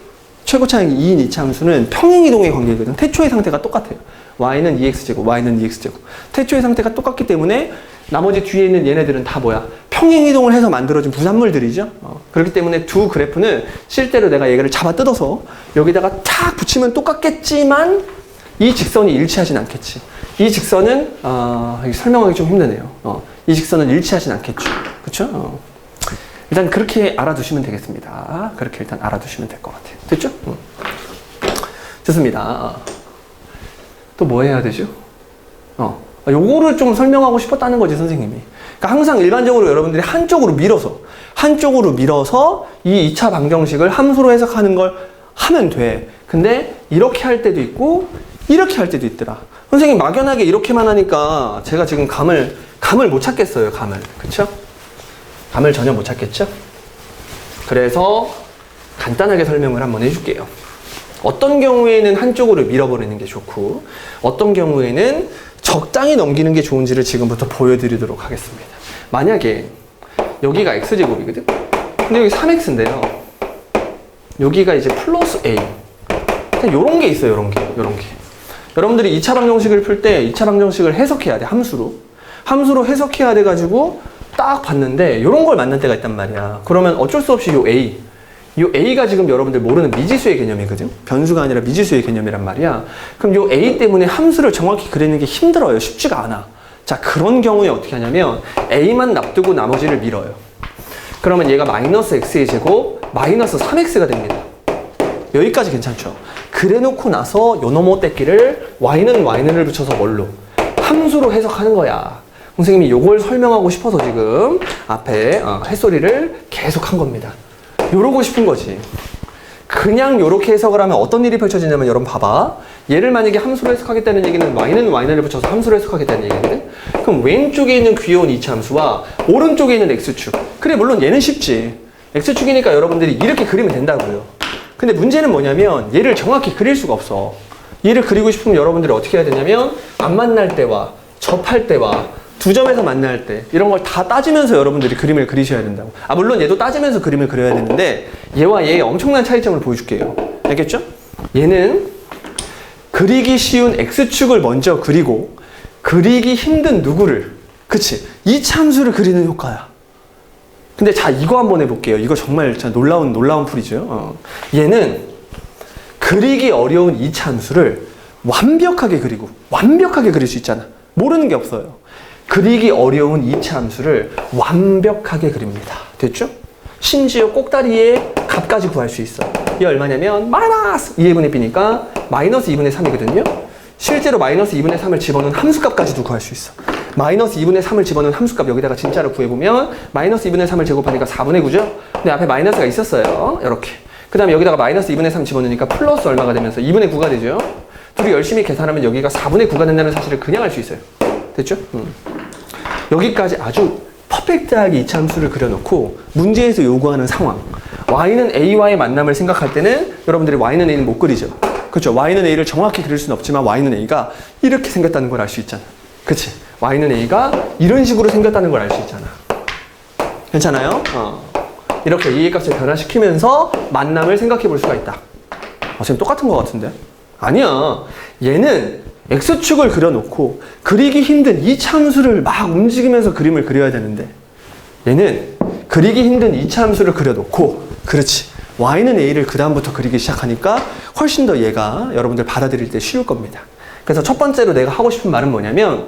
2인 2차 함수는 평행이동의 관계거든. 태초의 상태가 똑같아요. y는 2x제곱, y는 2x제곱. 태초의 상태가 똑같기 때문에 나머지 뒤에 있는 얘네들은 다 뭐야? 평행이동을 해서 만들어진 부산물들이죠. 그렇기 때문에 두 그래프는 실제로 내가 얘를 잡아 뜯어서 여기다가 탁 붙이면 똑같겠지만 이 직선이 일치하진 않겠지. 이 직선은 설명하기 좀 힘드네요. 이 직선은 일치하진 않겠죠. 그렇죠? 일단 그렇게 알아두시면 되겠습니다. 그렇게 일단 알아두시면 될 것 같아요. 됐죠? 좋습니다. 또 뭐 해야 되죠? 요거를 좀 설명하고 싶었다는 거지, 선생님이. 그러니까 항상 일반적으로 여러분들이 한쪽으로 밀어서 이 2차 방정식을 함수로 해석하는 걸 하면 돼. 근데 이렇게 할 때도 있고 이렇게 할 때도 있더라. 선생님 막연하게 이렇게만 하니까 제가 지금 감을 못 찾겠어요. 감을. 그쵸? 감을 전혀 못 찾겠죠? 그래서 간단하게 설명을 한번 해줄게요. 어떤 경우에는 한쪽으로 밀어버리는 게 좋고 어떤 경우에는 적당히 넘기는 게 좋은지를 지금부터 보여드리도록 하겠습니다. 만약에 여기가 x제곱이거든? 근데 여기 3x인데요. 여기가 이제 플러스 a. 요런 게 있어요. 요런 게. 여러분들이 2차 방정식을 풀 때 2차 방정식을 해석해야 돼. 함수로 해석해야 돼가지고 딱 봤는데 요런 걸 만날 때가 있단 말이야. 그러면 어쩔 수 없이 요 A가 지금 여러분들 모르는 미지수의 개념이거든? 변수가 아니라 미지수의 개념이란 말이야. 그럼 요 A 때문에 함수를 정확히 그리는 게 힘들어요. 쉽지가 않아. 자, 그런 경우에 어떻게 하냐면 A만 놔두고 나머지를 밀어요. 그러면 얘가 마이너스 x의 제곱 마이너스 3x가 됩니다. 여기까지 괜찮죠? 그래 놓고 나서 요 놈의 떼끼를 y는 붙여서 뭘로? 함수로 해석하는 거야. 선생님이 요걸 설명하고 싶어서 지금 앞에 햇소리를 계속 한 겁니다. 요러고 싶은 거지. 그냥 요렇게 해석을 하면 어떤 일이 펼쳐지냐면 여러분 봐봐. 얘를 만약에 함수로 해석하겠다는 얘기는 y는 붙여서 함수로 해석하겠다는 얘기거든. 그럼 왼쪽에 있는 귀여운 이차함수와 오른쪽에 있는 x축. 그래 물론 얘는 쉽지. x축이니까 여러분들이 이렇게 그리면 된다고요. 근데 문제는 뭐냐면 얘를 정확히 그릴 수가 없어. 얘를 그리고 싶으면 여러분들이 어떻게 해야 되냐면 안 만날 때와 접할 때와 두 점에서 만날 때 이런 걸 다 따지면서 여러분들이 그림을 그리셔야 된다고. 물론 얘도 따지면서 그림을 그려야 되는데 얘와 얘의 엄청난 차이점을 보여줄게요. 알겠죠? 얘는 그리기 쉬운 x축을 먼저 그리고 그리기 힘든 누구를, 그치? 이 참수를 그리는 효과야. 근데 자, 이거 한번 해볼게요. 이거 정말 놀라운 풀이죠. 얘는 그리기 어려운 이 참수를 완벽하게 그리고 완벽하게 그릴 수 있잖아. 모르는 게 없어요. 그리기 어려운 이차 함수를 완벽하게 그립니다. 됐죠? 심지어 꼭다리의 값까지 구할 수 있어. 이게 얼마냐면 마이너스 2분의 b니까 마이너스 2분의 3이거든요. 실제로 마이너스 2분의 3을 집어넣은 함수값까지도 구할 수 있어. 마이너스 2분의 3을 집어넣은 함수값 여기다가 진짜로 구해보면 마이너스 2분의 3을 제곱하니까 4분의 9죠? 근데 앞에 마이너스가 있었어요. 이렇게. 그 다음에 여기다가 마이너스 2분의 3 집어넣으니까 플러스 얼마가 되면서 2분의 9가 되죠? 둘이 열심히 계산하면 여기가 4분의 9가 된다는 사실을 그냥 알 수 있어요. 됐죠? 여기까지 아주 퍼펙트하게 이차 함수를 그려놓고 문제에서 요구하는 상황. y는 a와의 만남을 생각할 때는 여러분들이 y는 a는 못 그리죠. 그렇죠? y는 a를 정확히 그릴 수는 없지만 y는 a가 이렇게 생겼다는 걸 알 수 있잖아. 그치? y는 a가 이런 식으로 생겼다는 걸 알 수 있잖아. 괜찮아요? 이렇게 이의 값을 변화시키면서 만남을 생각해 볼 수가 있다. 지금 똑같은 것 같은데? 아니야. 얘는 x축을 그려놓고 그리기 힘든 이 참수를 막 움직이면서 그림을 그려야 되는데 얘는 그리기 힘든 이 참수를 그려놓고, 그렇지, y는 a를 그 다음부터 그리기 시작하니까 훨씬 더 얘가 여러분들 받아들일 때 쉬울 겁니다. 그래서 첫 번째로 내가 하고 싶은 말은 뭐냐면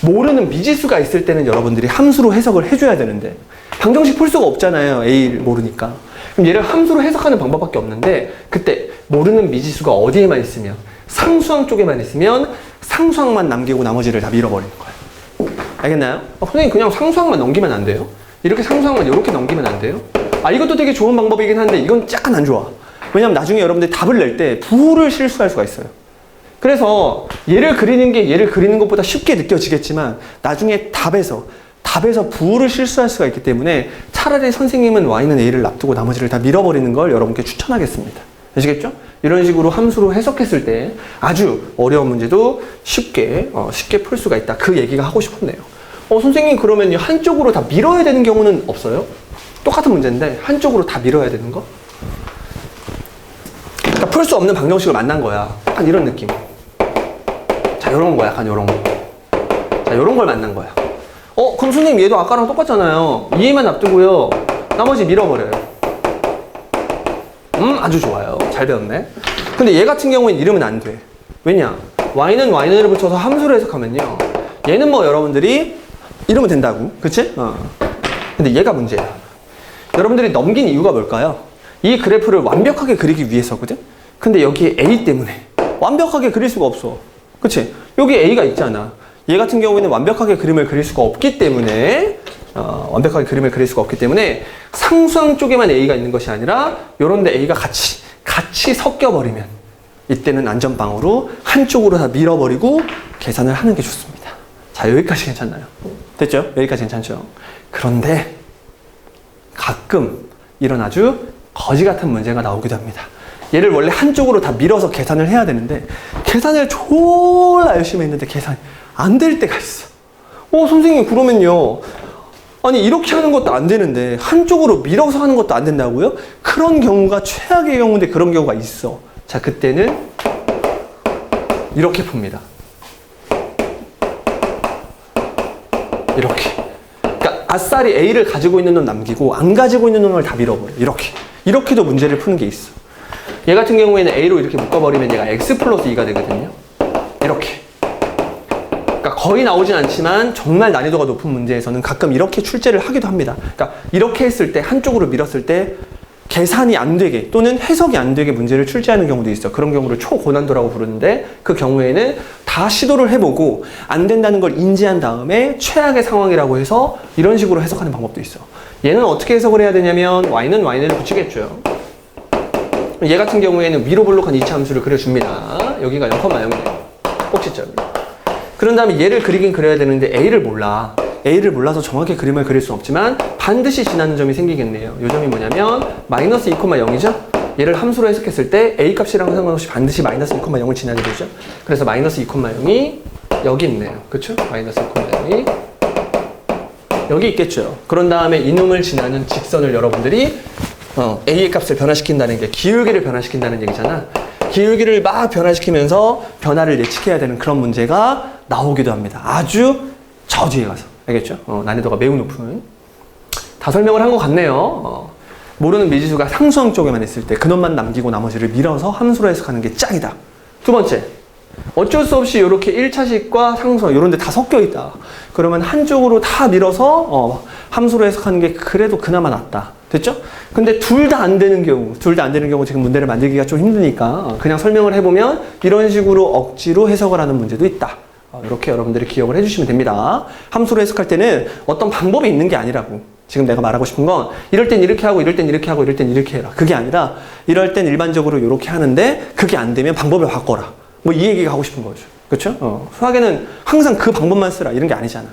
모르는 미지수가 있을 때는 여러분들이 함수로 해석을 해줘야 되는데 방정식 풀 수가 없잖아요. a를 모르니까. 그럼 얘를 함수로 해석하는 방법밖에 없는데 그때 모르는 미지수가 어디에만 있으면 상수항 쪽에만 있으면 상수항만 남기고 나머지를 다 밀어버리는 거예요. 알겠나요? 선생님 그냥 상수항만 넘기면 안 돼요? 이렇게 상수항만 이렇게 넘기면 안 돼요? 이것도 되게 좋은 방법이긴 한데 이건 약간 안 좋아. 왜냐면 나중에 여러분들이 답을 낼 때 부호를 실수할 수가 있어요. 그래서 얘를 그리는 것보다 쉽게 느껴지겠지만 나중에 답에서 부호를 실수할 수가 있기 때문에 차라리 선생님은 y는 a를 놔두고 나머지를 다 밀어버리는 걸 여러분께 추천하겠습니다. 아시겠죠? 이런 식으로 함수로 해석했을 때 아주 어려운 문제도 쉽게 풀 수가 있다. 그 얘기가 하고 싶었네요. 선생님 그러면 한쪽으로 다 밀어야 되는 경우는 없어요? 똑같은 문제인데 한쪽으로 다 밀어야 되는 거? 그러니까 풀 수 없는 방정식을 만난 거야. 약간 이런 느낌. 자, 요런 거야. 약간 요런 거. 자, 요런 걸 만난 거야. 그럼 선생님 얘도 아까랑 똑같잖아요. 2에만 놔두고요. 나머지 밀어버려요. 아주 좋아요. 잘 배웠네. 근데 얘 같은 경우에는 이러면 안 돼. 왜냐? y는 y를 붙여서 함수로 해석하면요. 얘는 뭐 여러분들이 이러면 된다고. 그치? 근데 얘가 문제야. 여러분들이 넘긴 이유가 뭘까요? 이 그래프를 완벽하게 그리기 위해서거든? 근데 여기에 a 때문에 완벽하게 그릴 수가 없어. 그치? 여기 a가 있잖아. 얘 같은 경우에는 완벽하게 그림을 그릴 수가 없기 때문에 상수항 쪽에만 a가 있는 것이 아니라 요런데 a가 같이 섞여버리면 이때는 안전빵으로 한쪽으로 다 밀어버리고 계산을 하는 게 좋습니다. 자, 여기까지 괜찮나요? 됐죠? 여기까지 괜찮죠? 그런데 가끔 이런 아주 거지 같은 문제가 나오기도 합니다. 얘를 원래 한쪽으로 다 밀어서 계산을 해야 되는데 계산을 졸라 열심히 했는데 계산이 안 될 때가 있어. 선생님 그러면요, 아니 이렇게 하는 것도 안 되는데 한쪽으로 밀어서 하는 것도 안 된다고요? 그런 경우가 최악의 경우인데 그런 경우가 있어. 자, 그때는 이렇게 풉니다. 이렇게. 그러니까 아싸리 A를 가지고 있는 놈 남기고 안 가지고 있는 놈을 다 밀어버려. 이렇게도 문제를 푸는 게 있어. 얘 같은 경우에는 A로 이렇게 묶어버리면 얘가 X 플러스 2가 되거든요. 이렇게. 그러니까 거의 나오진 않지만 정말 난이도가 높은 문제에서는 가끔 이렇게 출제를 하기도 합니다. 그러니까 이렇게 했을 때, 한쪽으로 밀었을 때 계산이 안 되게 또는 해석이 안 되게 문제를 출제하는 경우도 있어. 그런 경우를 초고난도라고 부르는데, 그 경우에는 다 시도를 해보고 안 된다는 걸 인지한 다음에 최악의 상황이라고 해서 이런 식으로 해석하는 방법도 있어. 얘는 어떻게 해석을 해야 되냐면 y는 y를 붙이겠죠. 얘 같은 경우에는 위로 볼록한 2차 함수를 그려줍니다. 여기가 0,0이에요. 꼭지점. 그런 다음에 얘를 그리긴 그려야 되는데 A를 몰라. A를 몰라서 정확히 그림을 그릴 수는 없지만 반드시 지나는 점이 생기겠네요. 이 점이 뭐냐면 마이너스 2,0이죠? 얘를 함수로 해석했을 때 A 값이랑 상관없이 반드시 마이너스 2,0을 지나게 되죠? 그래서 마이너스 2,0이 여기 있네요. 그쵸? 마이너스 2,0이 여기 있겠죠? 그런 다음에 이놈을 지나는 직선을 여러분들이 A의 값을 변화시킨다는 게 기울기를 변화시킨다는 얘기잖아. 기울기를 막 변화시키면서 변화를 예측해야 되는 그런 문제가 나오기도 합니다. 아주 저지에 가서. 알겠죠? 난이도가 매우 높은. 다 설명을 한 것 같네요. 모르는 미지수가 상수항 쪽에만 있을 때 그놈만 남기고 나머지를 밀어서 함수로 해석하는 게 짱이다. 두 번째, 어쩔 수 없이 이렇게 1차식과 상수항 이런 데 다 섞여 있다. 그러면 한쪽으로 다 밀어서 함수로 해석하는 게 그래도 그나마 낫다. 됐죠? 근데 둘 다 안 되는 경우 지금 문제를 만들기가 좀 힘드니까 그냥 설명을 해보면 이런 식으로 억지로 해석을 하는 문제도 있다. 이렇게 여러분들이 기억을 해주시면 됩니다. 함수로 해석할 때는 어떤 방법이 있는 게 아니라고. 지금 내가 말하고 싶은 건 이럴 땐 이렇게 하고 이럴 땐 이렇게 하고 이럴 땐 이렇게 해라. 그게 아니라 이럴 땐 일반적으로 이렇게 하는데 그게 안 되면 방법을 바꿔라. 뭐 이 얘기가 하고 싶은 거죠. 그렇죠? 수학에는 항상 그 방법만 쓰라 이런 게 아니잖아.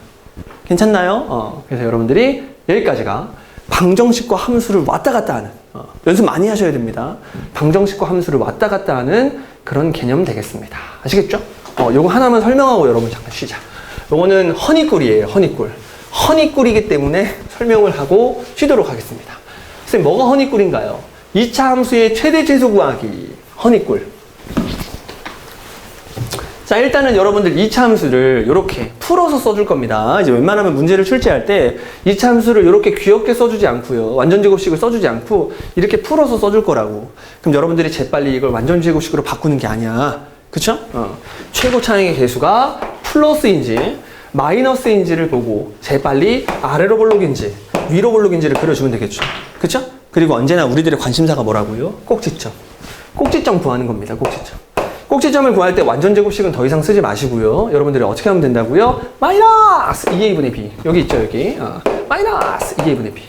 괜찮나요? 그래서 여러분들이 여기까지가 방정식과 함수를 왔다 갔다 하는 연습 많이 하셔야 됩니다. 방정식과 함수를 왔다 갔다 하는 그런 개념 되겠습니다. 아시겠죠? 요거 하나만 설명하고 여러분 잠깐 쉬자. 요거는 허니꿀이에요. 허니꿀이기 때문에 설명을 하고 쉬도록 하겠습니다. 선생님, 뭐가 허니꿀인가요? 2차 함수의 최대 최소 구하기. 허니꿀. 자, 일단은 여러분들 2차 함수를 이렇게 풀어서 써줄 겁니다. 이제 웬만하면 문제를 출제할 때 2차 함수를 이렇게 귀엽게 써주지 않고요. 완전제곱식을 써주지 않고 이렇게 풀어서 써줄 거라고. 그럼 여러분들이 재빨리 이걸 완전제곱식으로 바꾸는 게 아니야. 그쵸? 최고 차항의 개수가 플러스인지 마이너스인지를 보고 재빨리 아래로 볼록인지 위로 볼록인지를 그려주면 되겠죠. 그쵸? 그리고 언제나 우리들의 관심사가 뭐라고요? 꼭지점. 꼭지점 구하는 겁니다. 꼭지점을 구할 때 완전제곱식은 더 이상 쓰지 마시고요. 여러분들이 어떻게 하면 된다고요? 마이너스 2a분의 b. 여기 있죠, 여기. 마이너스 2a분의 b.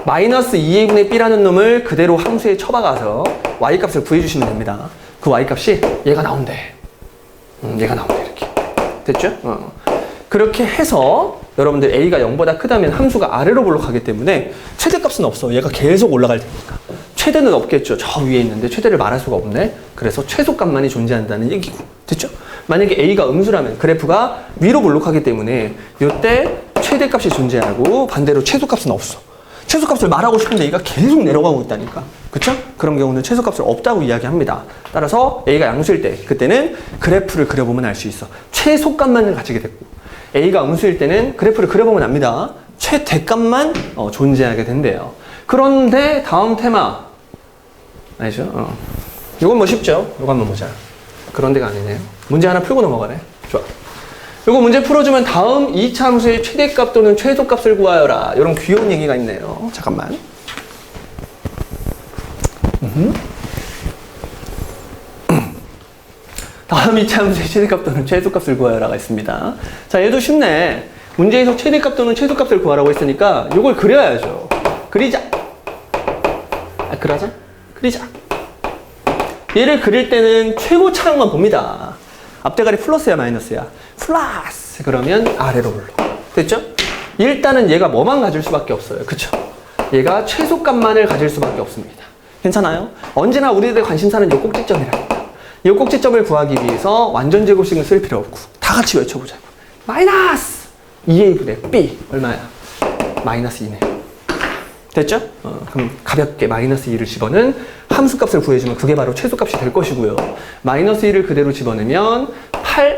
마이너스 2a분의 b라는 놈을 그대로 함수에 쳐박아서 y값을 구해주시면 됩니다. 그 y값이 얘가 나온대. 얘가 나온대, 이렇게. 됐죠? 그렇게 해서 여러분들 a가 0보다 크다면 함수가 아래로 볼록하기 때문에 최대값은 없어. 얘가 계속 올라갈 테니까. 최대는 없겠죠. 저 위에 있는데 최대를 말할 수가 없네. 그래서 최소값만이 존재한다는 얘기고. 됐죠? 만약에 a가 음수라면 그래프가 위로 볼록하기 때문에 이때 최대값이 존재하고 반대로 최소값은 없어. 최소값을 말하고 싶은데 얘가 계속 내려가고 있다니까. 그쵸? 그런 경우는 최소값을 없다고 이야기합니다. 따라서 a가 양수일 때 그때는 그래프를 그려보면 알 수 있어. 최소값만을 가지게 됐고 a가 음수일 때는 그래프를 그려보면 압니다. 최대값만 존재하게 된대요. 그런데 다음 테마 아니죠? 이건 뭐 쉽죠? 이거 한번 보자. 그런 데가 아니네요. 문제 하나 풀고 넘어가네. 좋아. 이거 문제 풀어주면 다음 2차 함수의 최대값 또는 최소값을 구하여라. 이런 귀여운 얘기가 있네요. 잠깐만. 다음 2차 함수의 최대값 또는 최소값을 구하여라가 있습니다. 자, 얘도 쉽네. 문제에서 최대값 또는 최소값을 구하라고 했으니까 이걸 그려야죠. 그리자. 그리자. 얘를 그릴 때는 최고 차량만 봅니다. 앞대가리 플러스야 마이너스야? 플러스. 그러면 아래로 불러. 됐죠? 일단은 얘가 뭐만 가질 수밖에 없어요. 그쵸? 얘가 최소값만을 가질 수밖에 없습니다. 괜찮아요? 언제나 우리들 관심사는 요 꼭지점이랍니다. 이 꼭지점을 구하기 위해서 완전 제곱식은 쓸 필요 없고 다 같이 외쳐보자고. 마이너스 2a분의 b 얼마야? 마이너스 2네요. 됐죠? 그럼 가볍게 마이너스 2를 집어넣은 함수값을 구해주면 그게 바로 최소값이 될 것이고요. 마이너스 2를 그대로 집어넣으면 8,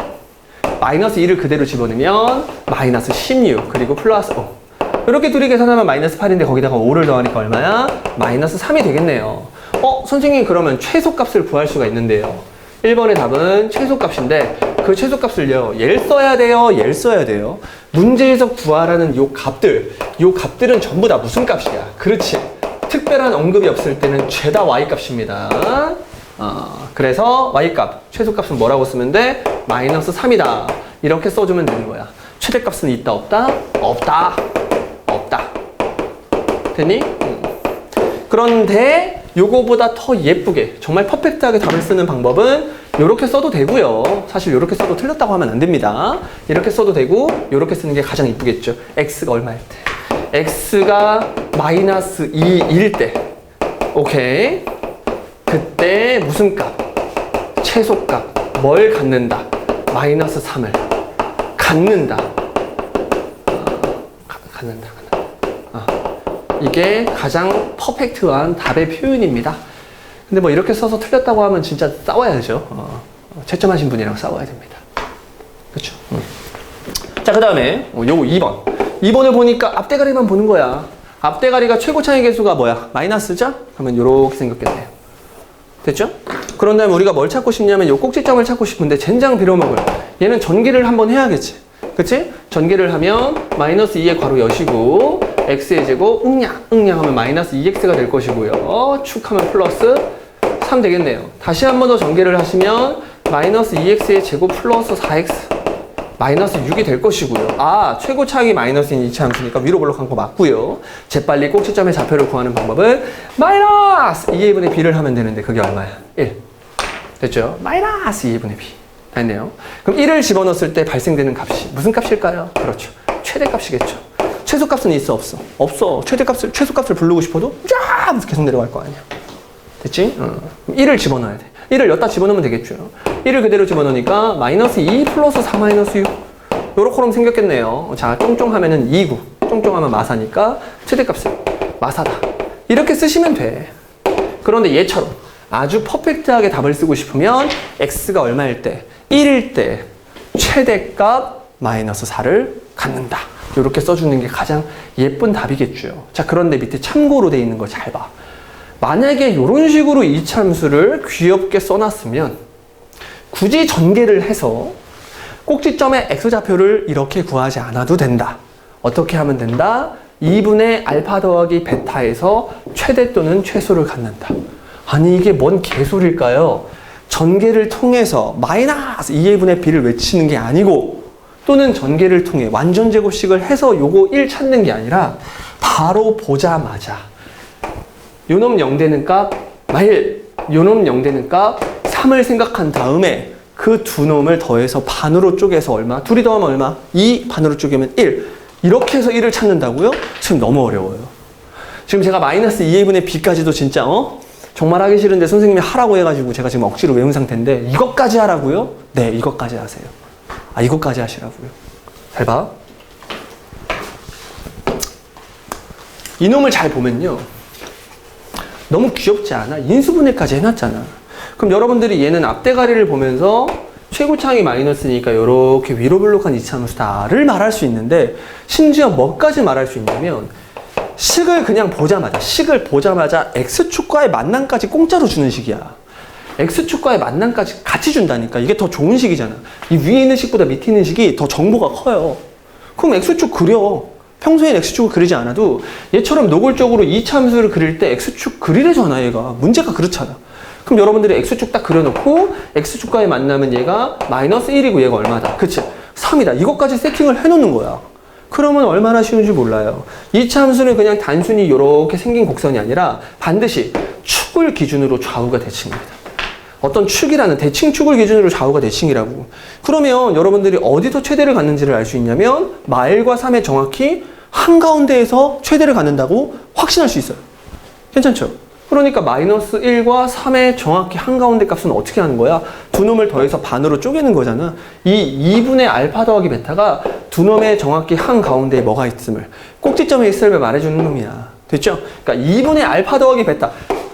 마이너스 2를 그대로 집어넣으면 마이너스 16, 그리고 플러스 5. 이렇게 둘이 계산하면 마이너스 8인데 거기다가 5를 더하니까 얼마야? 마이너스 3이 되겠네요. 선생님 그러면 최소값을 구할 수가 있는데요. 1번의 답은 최소값인데 그 최소값을요, 얘를 써야 돼요, 얘를 써야 돼요. 문제에서 구하라는 요 값들은 전부 다 무슨 값이야? 그렇지. 특별한 언급이 없을 때는 죄다 y값입니다. 그래서 y값, 최소값은 뭐라고 쓰면 돼? 마이너스 3이다. 이렇게 써주면 되는 거야. 최대값은 있다, 없다? 없다. 없다. 됐니? 그런데 요거보다 더 예쁘게, 정말 퍼펙트하게 답을 쓰는 방법은 이렇게 써도 되고요. 사실 이렇게 써도 틀렸다고 하면 안 됩니다. 이렇게 써도 되고 이렇게 쓰는 게 가장 이쁘겠죠. x가 얼마일 때? x가 마이너스 2일 때. 오케이. 그때 무슨 값? 최소값. 뭘 갖는다? 마이너스 3을 갖는다. 갖는다. 이게 가장 퍼펙트한 답의 표현입니다. 근데 뭐 이렇게 써서 틀렸다고 하면 진짜 싸워야죠. 채점하신 분이랑 싸워야 됩니다. 그렇죠? 자, 그 다음에 요거 2번. 2번을 보니까 앞대가리만 보는 거야. 앞대가리가 최고차의 개수가 뭐야? 마이너스죠? 그러면 요렇게 생겼겠네요. 됐죠? 그런 다음에 우리가 뭘 찾고 싶냐면 요 꼭지점을 찾고 싶은데 젠장 빌어먹을. 얘는 전개를 한번 해야겠지. 그치? 전개를 하면 마이너스 2의 괄호 여시고 x의 제곱 응량 하면 마이너스 2x가 될 것이고요. 축하면 플러스 3 되겠네요. 다시 한 번 더 전개를 하시면 마이너스 2x의 제곱 플러스 4x 마이너스 6이 될 것이고요. 최고 차항이 마이너스인 이차 함수니까 위로 볼록한 거 맞고요. 재빨리 꼭지점의 좌표를 구하는 방법은 마이너스 2a분의 b를 하면 되는데 그게 얼마야? 1. 됐죠? 마이너스 2a분의 b. 됐네요. 그럼 1을 집어넣었을 때 발생되는 값이 무슨 값일까요? 그렇죠. 최대값이겠죠. 최소값은 있어, 없어? 없어. 최소값을 부르고 싶어도 쫙 하면서 계속 내려갈 거 아니야. 됐지? 1을 집어넣어야 돼. 1을 여기다 집어넣으면 되겠죠. 1을 그대로 집어넣으니까 마이너스 2 플러스 4 마이너스 6. 요렇게 생겼겠네요. 자, 쫑쫑하면은 2구. 쫑쫑하면 마사니까 최대값은 마사다. 이렇게 쓰시면 돼. 그런데 얘처럼 아주 퍼펙트하게 답을 쓰고 싶으면 x가 얼마일 때? 1일 때 최대값 마이너스 4를 갖는다. 이렇게 써주는 게 가장 예쁜 답이겠죠. 자, 그런데 밑에 참고로 돼 있는 거 잘 봐. 만약에 이런 식으로 이차함수를 귀엽게 써놨으면 굳이 전개를 해서 꼭지점의 x좌표를 이렇게 구하지 않아도 된다. 어떻게 하면 된다? 2분의 알파 더하기 베타에서 최대 또는 최소를 갖는다. 아니 이게 뭔 개소리일까요? 전개를 통해서 마이너스 2a분의 b를 외치는 게 아니고 또는 전개를 통해 완전 제곱식을 해서 요거 1 찾는 게 아니라 바로 보자마자 요놈 0 되는 값 마일, 요놈 0 되는 값 3을 생각한 다음에 그 두 놈을 더해서 반으로 쪼개서 얼마? 둘이 더하면 얼마? 2 반으로 쪼개면 1. 이렇게 해서 1을 찾는다고요? 지금 너무 어려워요. 지금 제가 마이너스 2a분의 b까지도 진짜 정말 하기 싫은데 선생님이 하라고 해가지고 제가 지금 억지로 외운 상태인데 이것까지 하라고요? 네, 이것까지 하세요. 이것까지 하시라고요. 잘 봐. 이놈을 잘 보면요. 너무 귀엽지 않아? 인수분해까지 해놨잖아. 그럼 여러분들이 얘는 앞대가리를 보면서 최고차항이 마이너스니까 이렇게 위로 볼록한 이차함수다를 말할 수 있는데 심지어 뭐까지 말할 수 있냐면 식을 보자마자 x축과의 만남까지 공짜로 주는 식이야. x축과의 만남까지 같이 준다니까. 이게 더 좋은 식이잖아. 이 위에 있는 식보다 밑에 있는 식이 더 정보가 커요. 그럼 x축 그려. 평소엔 x축을 그리지 않아도 얘처럼 노골적으로 이차함수를 그릴 때 x축 그리래잖아. 얘가 문제가 그렇잖아. 그럼 여러분들이 x축 딱 그려놓고 x축과의 만남은 얘가 마이너스 1이고 얘가 얼마다? 그치? 3이다. 이것까지 세팅을 해놓는 거야. 그러면 얼마나 쉬운지 몰라요. 이차함수는 그냥 단순히 이렇게 생긴 곡선이 아니라 반드시 축을 기준으로 좌우가 대칭입니다. 어떤 축이라는 대칭축을 기준으로 좌우가 대칭이라고. 그러면 여러분들이 어디서 최대를 갖는지를 알 수 있냐면 마일과 3의 정확히 한가운데에서 최대를 갖는다고 확신할 수 있어요. 괜찮죠? 그러니까 마이너스 1과 3의 정확히 한가운데 값은 어떻게 하는 거야? 두 놈을 더해서 반으로 쪼개는 거잖아. 이 2분의 알파 더하기 베타가 두 놈의 정확히 한가운데에 뭐가 있음을, 꼭지점에 있음을 말해주는 놈이야. 됐죠? 그러니까 2분의 알파 더하기 베타.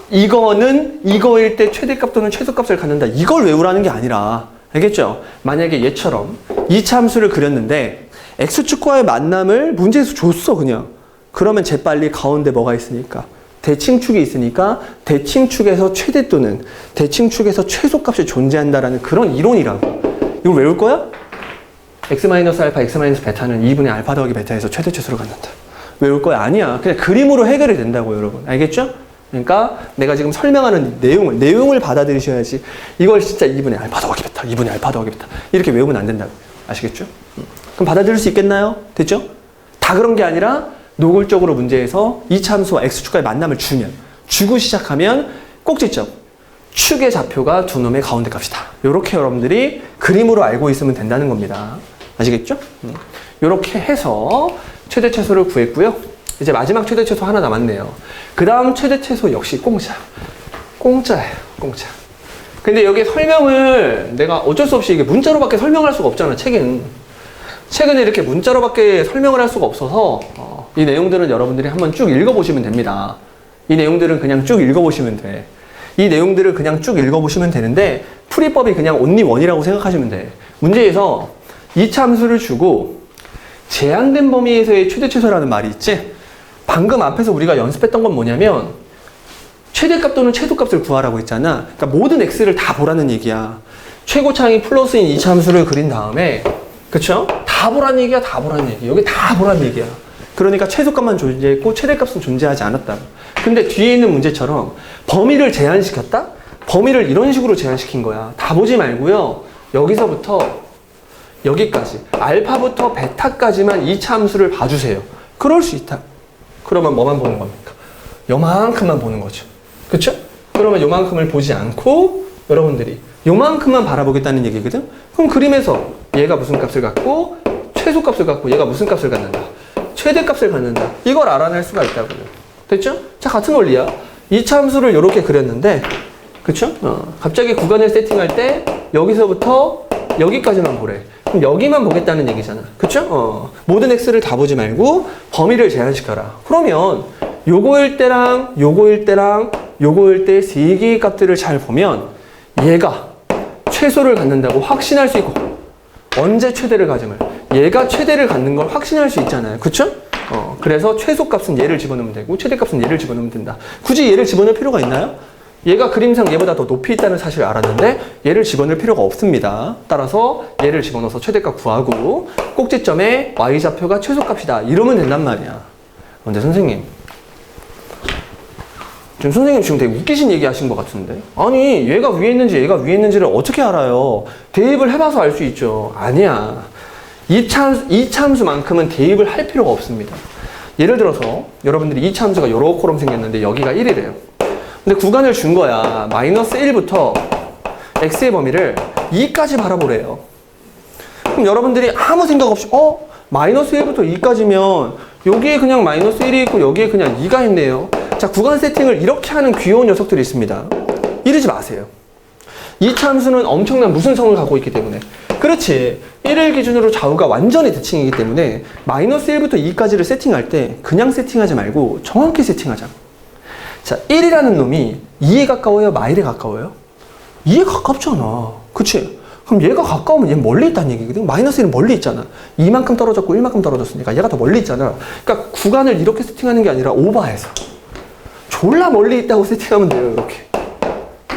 이거는 이거일 때 최대값 또는 최소값을 갖는다. 이걸 외우라는 게 아니라, 알겠죠? 만약에 얘처럼 이차함수를 그렸는데 x축과의 만남을 문제에서 줬어 그냥. 그러면 재빨리 가운데 뭐가 있으니까? 대칭축이 있으니까 대칭축에서 최대 또는 대칭축에서 최소값이 존재한다라는 그런 이론이라고. 이걸 외울 거야? x-알파, x-베타는 2분의 알파 더하기 베타에서 최대 최소를 갖는다. 외울 거야? 아니야. 그냥 그림으로 해결이 된다고 여러분. 알겠죠? 그러니까 내가 지금 설명하는 내용을 받아들이셔야지. 이걸 진짜 2분의 알파 더하기 베타, 2분의 알파 더하기 베타 이렇게 외우면 안 된다고. 아시겠죠? 그럼 받아들일 수 있겠나요? 됐죠? 다 그런 게 아니라 노골적으로 문제에서 이차 함수와 x축과의 만남을 주고 시작하면 꼭지점, 축의 좌표가 두 놈의 가운데 값이다. 이렇게 여러분들이 그림으로 알고 있으면 된다는 겁니다. 아시겠죠? 이렇게 해서 최대 최소를 구했고요. 이제 마지막 최대 최소 하나 남았네요. 그 다음 최대 최소 역시 공짜예요. 공짜. 근데 여기 설명을 내가 어쩔 수 없이 이게 문자로밖에 설명할 수가 없잖아, 책은 이렇게 문자로밖에 설명을 할 수가 없어서 이 내용들은 여러분들이 한번 쭉 읽어보시면 됩니다. 이 내용들은 그냥 쭉 읽어보시면 돼. 이 내용들을 그냥 쭉 읽어보시면 되는데 풀이법이 그냥 only one이라고 생각하시면 돼. 문제에서 이차 함수를 주고 제한된 범위에서의 최대 최소라는 말이 있지? 방금 앞에서 우리가 연습했던 건 뭐냐면 최대값 또는 최소값을 구하라고 했잖아. 그러니까 모든 x를 다 보라는 얘기야. 최고차항이 플러스인 이차 함수를 그린 다음에, 그쵸? 다 보라는 얘기야, 다 보라는 얘기. 여기 다 보라는 얘기야. 그러니까 최소값만 존재했고 최대값은 존재하지 않았다. 근데 뒤에 있는 문제처럼 범위를 제한시켰다? 범위를 이런 식으로 제한시킨 거야. 다 보지 말고요. 여기서부터 여기까지 알파부터 베타까지만 이차 함수를 봐주세요. 그럴 수 있다. 그러면 뭐만 보는 겁니까? 요만큼만 보는 거죠. 그쵸? 그러면 요만큼을 보지 않고 여러분들이 요만큼만 바라보겠다는 얘기거든? 그럼 그림에서 얘가 무슨 값을 갖고 최소값을 갖고 얘가 무슨 값을 갖는다? 최대값을 갖는다. 이걸 알아낼 수가 있다고요. 됐죠? 자, 같은 원리야. 이차 함수를 이렇게 그렸는데, 그쵸? 갑자기 구간을 세팅할 때 여기서부터 여기까지만 보래. 그럼 여기만 보겠다는 얘기잖아. 그쵸? 모든 x를 다 보지 말고 범위를 제한시켜라. 그러면 요거일 때랑 요거일 때랑 요거일 때 세 개의 값들을 잘 보면 얘가 최소를 갖는다고 확신할 수 있고 언제 최대를 가짐을 얘가 최대를 갖는 걸 확신할 수 있잖아요. 그쵸? 그래서 최소값은 얘를 집어넣으면 되고 최대값은 얘를 집어넣으면 된다. 굳이 얘를 집어넣을 필요가 있나요? 얘가 그림상 얘보다 더 높이 있다는 사실을 알았는데 얘를 집어넣을 필요가 없습니다. 따라서 얘를 집어넣어서 최대값 구하고 꼭지점에 y좌표가 최소값이다. 이러면 된단 말이야. 근데 선생님, 선생님 되게 웃기신 얘기 하신 것 같은데? 아니, 얘가 위에 있는지 얘가 위에 있는지를 어떻게 알아요? 대입을 해봐서 알 수 있죠. 아니야. 이차 함수만큼은 대입을 할 필요가 없습니다. 예를 들어서 여러분들이 이차 함수가 요렇게럼 생겼는데 여기가 1이래요. 근데 구간을 준 거야. 마이너스 1부터 x의 범위를 2까지 바라보래요. 그럼 여러분들이 아무 생각 없이 마이너스 1부터 2까지면 여기에 그냥 마이너스 1이 있고 여기에 그냥 2가 있네요. 자, 구간 세팅을 이렇게 하는 귀여운 녀석들이 있습니다. 이러지 마세요. 이차 함수는 엄청난 무슨성을 갖고 있기 때문에. 그렇지. 1을 기준으로 좌우가 완전히 대칭이기 때문에 마이너스 1부터 2까지를 세팅할 때 그냥 세팅하지 말고 정확히 세팅하자. 자, 1이라는 놈이 2에 가까워요? 마일에 가까워요? 2에 가깝잖아. 그치? 그럼 얘가 가까우면 얘는 멀리 있다는 얘기거든. 마이너스 1은 멀리 있잖아. 2만큼 떨어졌고 1만큼 떨어졌으니까 얘가 더 멀리 있잖아. 그러니까 구간을 이렇게 세팅하는 게 아니라 오버해서 졸라 멀리 있다고 세팅하면 돼요. 이렇게.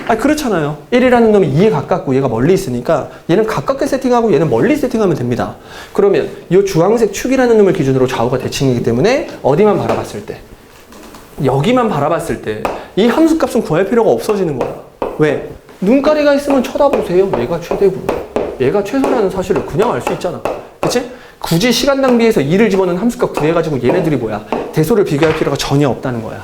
그렇잖아요. 1이라는 놈이 2에 가깝고 얘가 멀리 있으니까 얘는 가깝게 세팅하고 얘는 멀리 세팅하면 됩니다. 그러면 이 주황색 축이라는 놈을 기준으로 좌우가 대칭이기 때문에 어디만 바라봤을 때, 여기만 바라봤을 때 이 함수값은 구할 필요가 없어지는 거야. 왜? 눈가리가 있으면 쳐다보세요. 얘가 최대고 얘가 최소라는 사실을 그냥 알 수 있잖아. 그치? 굳이 시간 낭비해서 2를 집어넣은 함수값 구해가지고 얘네들이 뭐야? 대소를 비교할 필요가 전혀 없다는 거야.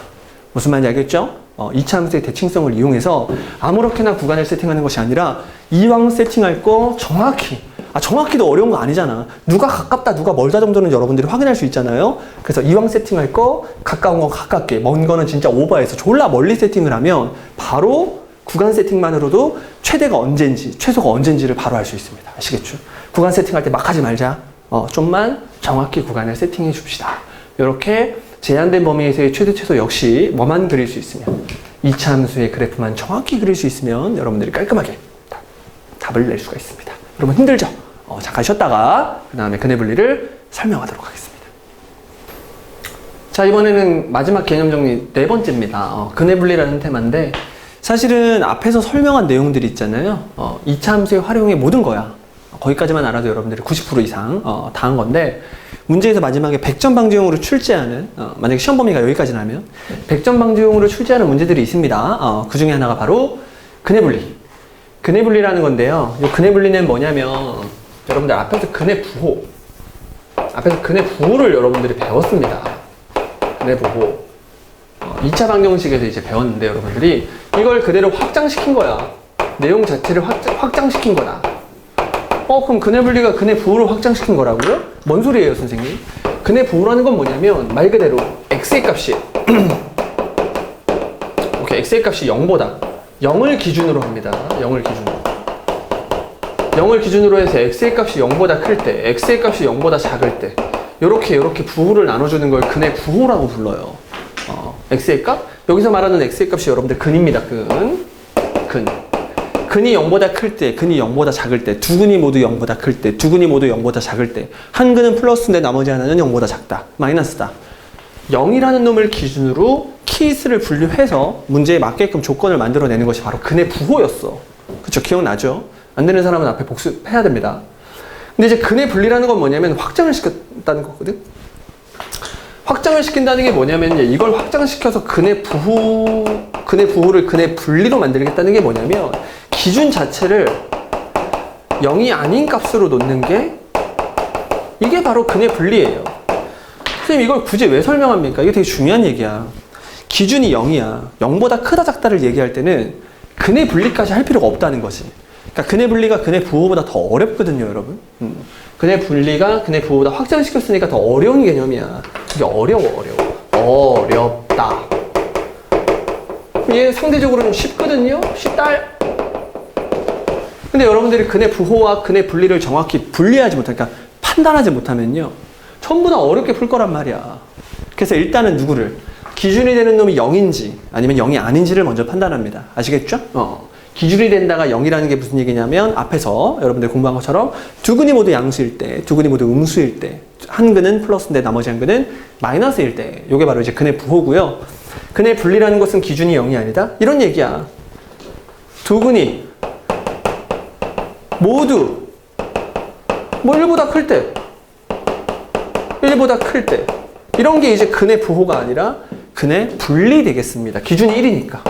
무슨 말인지 알겠죠? 이차 함수의 대칭성을 이용해서 아무렇게나 구간을 세팅하는 것이 아니라 이왕 세팅할 거 정확히, 정확히도 어려운 거 아니잖아. 누가 가깝다 누가 멀다 정도는 여러분들이 확인할 수 있잖아요. 그래서 이왕 세팅할 거 가까운 거 가깝게, 먼 거는 진짜 오버해서 졸라 멀리 세팅을 하면 바로 구간 세팅만으로도 최대가 언젠지 최소가 언젠지를 바로 알 수 있습니다. 아시겠죠? 구간 세팅할 때 막 하지 말자. 좀만 정확히 구간을 세팅해 줍시다. 이렇게 제한된 범위에서의 최대 최소 역시 뭐만 그릴 수 있으면, 이차 함수의 그래프만 정확히 그릴 수 있으면 여러분들이 깔끔하게 답을 낼 수가 있습니다. 여러분 힘들죠? 잠깐 쉬었다가 그 다음에 근해 분리를 설명하도록 하겠습니다. 자, 이번에는 마지막 개념 정리 네 번째입니다. 근해 분리라는 테마인데, 사실은 앞에서 설명한 내용들이 있잖아요. 이차 함수의 활용의 모든 거야. 거기까지만 알아도 여러분들이 90% 이상 다 한 건데, 문제에서 마지막에 100점 방지용으로 출제하는, 만약에 시험 범위가 여기까지라면 100점 방지용으로 출제하는 문제들이 있습니다. 그 중에 하나가 바로 근해 분리. 근해 분리라는 건데요. 이 근해 분리는 뭐냐면, 여러분들 앞에서 근해 부호를 여러분들이 배웠습니다. 근해 부호. 2차 방정식에서 이제 배웠는데, 여러분들이 이걸 그대로 확장시킨 거야. 내용 자체를 확장시킨 거다. 그럼 근해 분리가 근해 부호를 확장시킨 거라고요? 뭔 소리예요, 선생님? 근해 부호라는 건 뭐냐면, 말 그대로 x의 값이 오케이, x의 값이 0보다 0을 기준으로 합니다. 0을 기준으로 해서 x의 값이 0보다 클 때, x의 값이 0보다 작을 때, 요렇게 부호를 나눠주는 걸 근해 부호라고 불러요. x의 값? 여기서 말하는 x의 값이 여러분들 근입니다. 근이 0보다 클 때, 근이 0보다 작을 때, 두 근이 모두 0보다 클 때, 두 근이 모두 0보다 작을 때, 한 근은 플러스인데 나머지 하나는 0보다 작다, 마이너스다. 0이라는 놈을 기준으로 키스를 분류해서 문제에 맞게끔 조건을 만들어내는 것이 바로 근해 부호였어. 그쵸? 기억나죠? 안 되는 사람은 앞에 복습해야 됩니다. 근데 이제 근해 분리라는 건 뭐냐면 확장을 시켰다는 거거든? 확장을 시킨다는 게 뭐냐면, 이걸 확장시켜서 근해 부호를 근해 분리로 만들겠다는 게 뭐냐면, 기준 자체를 0이 아닌 값으로 놓는 게, 이게 바로 근해 분리예요. 선생님, 이걸 굳이 왜 설명합니까? 이게 되게 중요한 얘기야. 기준이 0이야. 0보다 크다 작다를 얘기할 때는 근해 분리까지 할 필요가 없다는 거지. 그러니까 근해 분리가 근해 부호보다 더 어렵거든요, 여러분. 근해 분리가 근해 부호보다 확장시켰으니까 더 어려운 개념이야. 이게 어렵다. 얘 상대적으로는 쉽거든요? 쉽다. 근데 여러분들이 근해 부호와 근해 분리를 정확히 분리하지 못하니까, 그러니까 판단하지 못하면요, 전부 다 어렵게 풀 거란 말이야. 그래서 일단은 누구를, 기준이 되는 놈이 0인지 아니면 0이 아닌지를 먼저 판단합니다. 아시겠죠? 기준이 된다가 0이라는 게 무슨 얘기냐면, 앞에서 여러분들 공부한 것처럼 두 근이 모두 양수일 때, 두 근이 모두 음수일 때, 한 근은 플러스인데 나머지 한 근은 마이너스일 때, 요게 바로 이제 근해 부호고요. 근해 분리라는 것은 기준이 0이 아니다? 이런 얘기야. 두 근이 모두 1보다 클 때, 1보다 클 때, 이런 게 이제 근해 부호가 아니라 근해 분리 되겠습니다. 기준이 1이니까.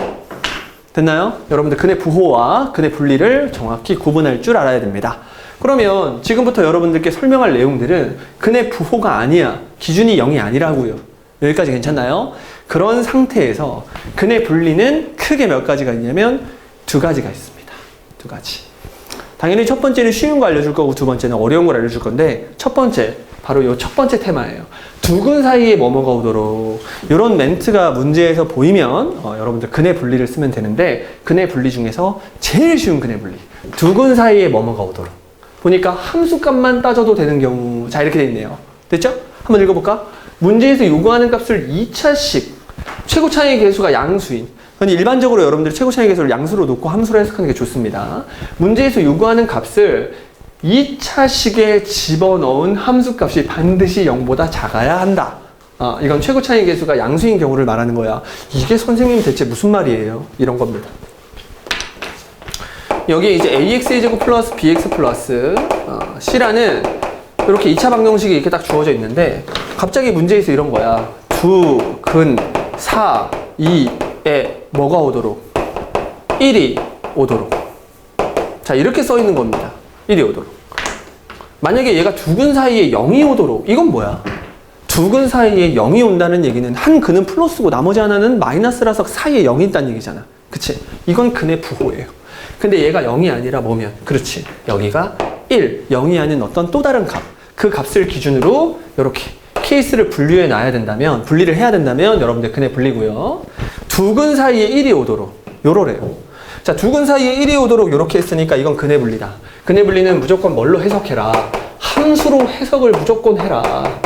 됐나요? 여러분들 근해 부호와 근해 분리를 정확히 구분할 줄 알아야 됩니다. 그러면 지금부터 여러분들께 설명할 내용들은 근해 부호가 아니야, 기준이 0이 아니라고요. 여기까지 괜찮나요? 그런 상태에서 근해 분리는 크게 몇 가지가 있냐면 두 가지가 있습니다. 두 가지. 당연히 첫 번째는 쉬운 거 알려줄 거고, 두 번째는 어려운 걸 알려줄 건데, 첫 번째, 바로 이 첫 번째 테마예요. 두 근 사이에 뭐뭐가 오도록. 이런 멘트가 문제에서 보이면 여러분들 근해 분리를 쓰면 되는데, 근해 분리 중에서 제일 쉬운 근해 분리. 두 근 사이에 뭐뭐가 오도록. 보니까 함수값만 따져도 되는 경우, 자, 이렇게 돼 있네요. 됐죠? 한번 읽어볼까? 문제에서 요구하는 값을 2차씩, 최고 차이 계수가 양수인. 근데 일반적으로 여러분들이 최고 차이 계수를 양수로 놓고 함수로 해석하는 게 좋습니다. 문제에서 요구하는 값을 2차식에 집어넣은 함수값이 반드시 0보다 작아야 한다. 이건 최고 차이 계수가 양수인 경우를 말하는 거야. 이게 선생님 대체 무슨 말이에요? 이런 겁니다. 여기에 이제 ax제곱 플러스 bx 플러스 c라는 이렇게 2차 방정식이 이렇게 딱 주어져 있는데, 갑자기 문제에서 이런 거야. 두, 근, 사, 이에 뭐가 오도록? 1이 오도록. 자, 이렇게 써 있는 겁니다. 1이 오도록. 만약에 얘가 두 근 사이에 0이 오도록. 이건 뭐야? 두 근 사이에 0이 온다는 얘기는 한 근은 플러스고 나머지 하나는 마이너스라서 사이에 0이 있다는 얘기잖아. 그치? 이건 근의 부호예요. 근데 얘가 0이 아니라 뭐면? 그렇지. 여기가 1, 0이 아닌 어떤 또 다른 값. 그 값을 기준으로 이렇게 케이스를 분류해 놔야 된다면, 분리를 해야 된다면 여러분들 근의 분리고요. 두 근 사이에 1이 오도록 요러래요. 자, 두 근 사이에 1이 오도록 요렇게 했으니까 이건 근의 분리다. 근의 분리는 무조건 뭘로 해석해라. 함수로 해석을 무조건 해라.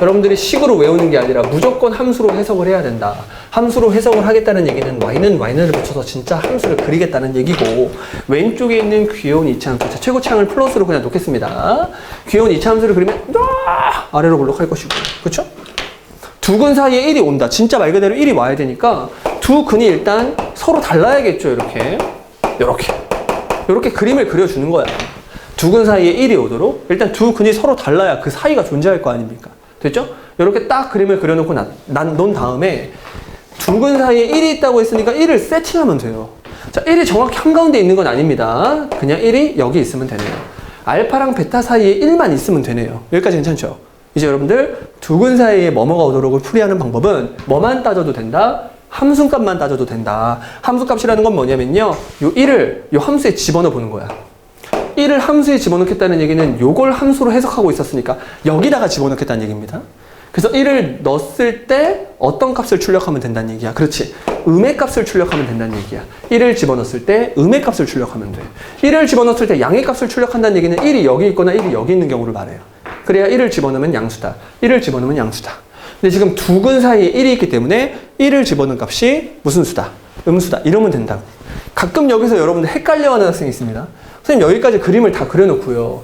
여러분들이 식으로 외우는 게 아니라 무조건 함수로 해석을 해야 된다. 함수로 해석을 하겠다는 얘기는 y는 y를 붙여서 진짜 함수를 그리겠다는 얘기고, 왼쪽에 있는 귀여운 이차함수, 최고차항을 플러스로 그냥 놓겠습니다. 귀여운 이차함수를 그리면 아래로 볼록할 것이고, 그쵸? 두 근 사이에 1이 온다. 진짜 말 그대로 1이 와야 되니까 두 근이 일단 서로 달라야겠죠. 이렇게 그림을 그려주는 거야. 두 근 사이에 1이 오도록 일단 두 근이 서로 달라야 그 사이가 존재할 거 아닙니까? 됐죠? 이렇게 딱 그림을 그려놓고 놓은 다음에 두 근 사이에 1이 있다고 했으니까 1을 세팅하면 돼요. 자, 1이 정확히 한가운데 있는 건 아닙니다. 그냥 1이 여기 있으면 되네요. 알파랑 베타 사이에 1만 있으면 되네요. 여기까지 괜찮죠? 이제 여러분들 두 근 사이에 뭐뭐가 오도록을 풀이하는 방법은 뭐만 따져도 된다? 함수값만 따져도 된다. 함수값이라는 건 뭐냐면요. 요 1을 요 함수에 집어넣어 보는 거야. 1을 함수에 집어넣겠다는 얘기는 요걸 함수로 해석하고 있었으니까 여기다가 집어넣겠다는 얘기입니다. 그래서 1을 넣었을 때 어떤 값을 출력하면 된다는 얘기야. 그렇지. 음의 값을 출력하면 된다는 얘기야. 1을 집어넣었을 때 음의 값을 출력하면 돼. 1을 집어넣었을 때 양의 값을 출력한다는 얘기는 1이 여기 있거나 1이 여기 있는 경우를 말해요. 그래야 1을 집어넣으면 양수다. 1을 집어넣으면 양수다. 근데 지금 두 근 사이에 1이 있기 때문에 1을 집어넣은 값이 무슨 수다? 음수다. 이러면 된다고. 가끔 여기서 여러분들 헷갈려하는 학생이 있습니다. 선생님 여기까지 그림을 다 그려놓고요.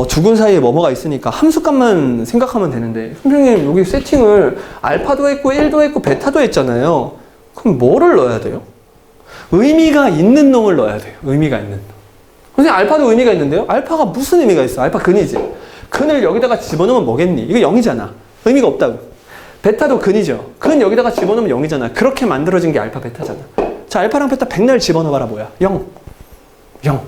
두 근 사이에 뭐뭐가 있으니까 함수값만 생각하면 되는데 선생님 여기 세팅을 알파도 했고 1도 했고 베타도 했잖아요. 그럼 뭐를 넣어야 돼요? 의미가 있는 놈을 넣어야 돼요. 의미가 있는 놈. 선생님 알파도 의미가 있는데요? 알파가 무슨 의미가 있어? 알파 근이지. 근을 여기다가 집어넣으면 뭐겠니? 이거 0이잖아. 의미가 없다고. 베타도 근이죠. 근 여기다가 집어넣으면 0이잖아. 그렇게 만들어진 게 알파 베타잖아. 자, 알파랑 베타 백날 집어넣어봐라. 뭐야? 0. 0은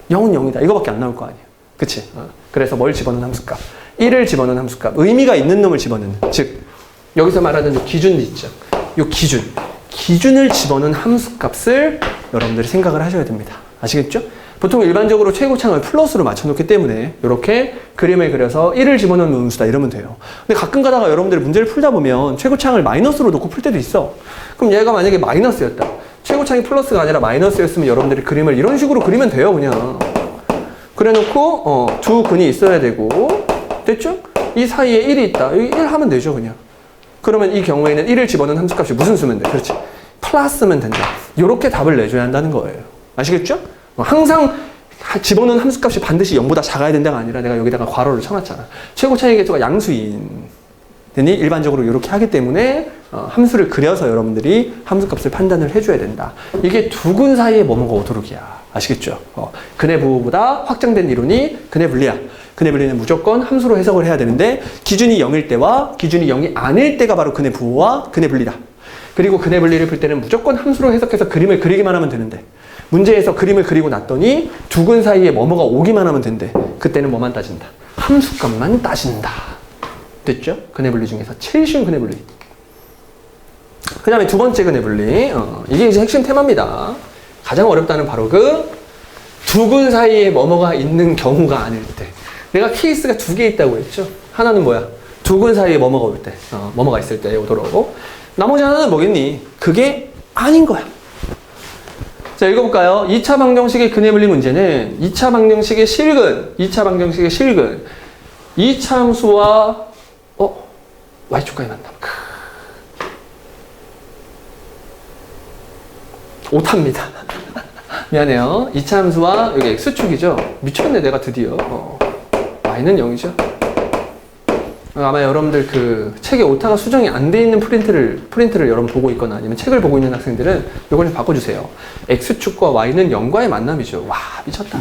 0이다. 이거밖에 안 나올 거 아니야. 그치? 그래서 뭘 집어넣는 함수값? 1을 집어넣는 함수값. 의미가 있는 놈을 집어넣는. 즉, 여기서 말하는 기준 있죠. 요 기준을 집어넣는 함수값을 여러분들이 생각을 하셔야 됩니다. 아시겠죠? 보통 일반적으로 최고차항을 플러스로 맞춰놓기 때문에 이렇게 그림을 그려서 1을 집어넣는 음수다 이러면 돼요. 근데 가끔 가다가 여러분들이 문제를 풀다 보면 최고차항을 마이너스로 놓고 풀 때도 있어. 그럼 얘가 만약에 마이너스였다. 최고차항이 플러스가 아니라 마이너스였으면 여러분들이 그림을 이런 식으로 그리면 돼요. 그냥. 그래놓고 두 근이 있어야 되고, 됐죠? 이 사이에 1이 있다. 여기 1 하면 되죠. 그냥. 그러면 이 경우에는 1을 집어넣는 함수값이 무슨 수면 돼? 그렇지. 플러스면 된다. 이렇게 답을 내줘야 한다는 거예요. 아시겠죠? 항상 집어넣은 함수값이 반드시 0보다 작아야 된다가 아니라 내가 여기다가 괄호를 쳐놨잖아. 최고차항의 개수가 양수인 이 일반적으로 이렇게 하기 때문에 함수를 그려서 여러분들이 함수값을 판단을 해줘야 된다. 이게 두 근 사이에 뭐뭐가 오도록이야. 아시겠죠? 근의 부호보다 확장된 이론이 근의 분리야. 근의 분리는 무조건 함수로 해석을 해야 되는데 기준이 0일 때와 기준이 0이 아닐 때가 바로 근의 부호와 근의 분리다. 그리고 근의 분리를 풀 때는 무조건 함수로 해석해서 그림을 그리기만 하면 되는데 문제에서 그림을 그리고 났더니 두 근 사이에 뭐뭐가 오기만 하면 된대. 그때는 뭐만 따진다? 함수값만 따진다. 됐죠? 근의 분리 중에서 제일 쉬운 근의 분리. 그 다음에 두 번째 근의 분리. 이게 이제 핵심 테마입니다. 가장 어렵다는 바로 그 두 근 사이에 뭐뭐가 있는 경우가 아닐 때. 내가 케이스가 두 개 있다고 했죠? 하나는 뭐야? 두 근 사이에 뭐뭐가 올 때. 뭐뭐가 있을 때 오도록. 나머지 하나는 뭐겠니? 그게 아닌 거야. 자, 읽어볼까요? 2차 방정식의 근의 분리 문제는 2차 방정식의 실근, 2차 방정식의 실근, 2차 함수와 y축까지 만나. 오탑니다. 미안해요. 2차 함수와 여기 x축이죠. 미쳤네 내가 드디어. y는 0이죠. 아마 여러분들 그 책에 오타가 수정이 안 돼 있는 프린트를 여러분 보고 있거나 아니면 책을 보고 있는 학생들은 이걸 좀 바꿔주세요. x축과 y는 0과의 만남이죠. 와 미쳤다.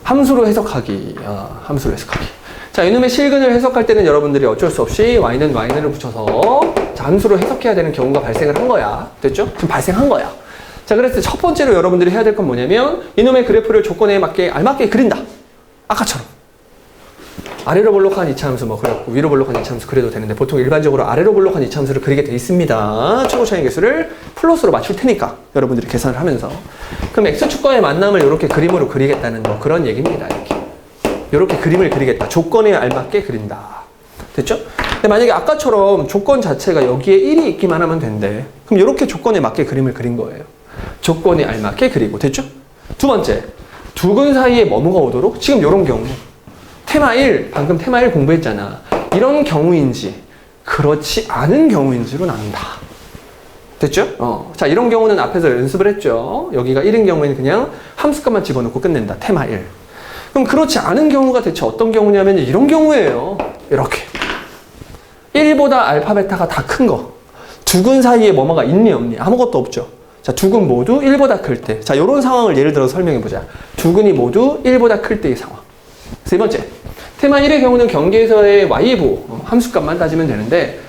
함수로 해석하기. 함수로 해석하기. 자, 이놈의 실근을 해석할 때는 여러분들이 어쩔 수 없이 y는 y를 붙여서 자, 함수로 해석해야 되는 경우가 발생을 한 거야. 됐죠? 지금 발생한 거야. 자, 그래서 첫 번째로 여러분들이 해야 될 건 뭐냐면 이놈의 그래프를 조건에 맞게 알맞게 그린다. 아까처럼. 아래로 볼록한 이차함수 뭐 그렸고 위로 볼록한 이차함수 그려도 되는데 보통 일반적으로 아래로 볼록한 이차함수를 그리게 돼 있습니다. 최고 차이 개수를 플러스로 맞출 테니까 여러분들이 계산을 하면서. 그럼 x축과의 만남을 이렇게 그림으로 그리겠다는 뭐 그런 얘기입니다. 이렇게 그림을 그리겠다. 조건에 알맞게 그린다. 됐죠? 근데 만약에 아까처럼 조건 자체가 여기에 1이 있기만 하면 된대. 그럼 이렇게 조건에 맞게 그림을 그린 거예요. 조건에 알맞게 그리고. 됐죠? 두 번째, 두근 사이에 뭐뭐가 오도록. 지금 이런 경우 테마 1, 방금 테마 1 공부했잖아. 이런 경우인지 그렇지 않은 경우인지로 나눈다. 됐죠? 자, 이런 경우는 앞에서 연습을 했죠. 여기가 1인 경우에는 그냥 함수값만 집어넣고 끝낸다. 테마 1. 그럼 그렇지 않은 경우가 대체 어떤 경우냐면 이런 경우예요. 이렇게 1보다 알파 베타가 다 큰 거. 두근 사이에 뭐뭐가 있니 없니? 아무것도 없죠. 자, 두근 모두 1보다 클 때. 자, 이런 상황을 예를 들어 설명해 보자. 두근이 모두 1보다 클 때의 상황. 세 번째, 테마 1의 경우는 경계에서의 y부 함수값만 따지면 되는데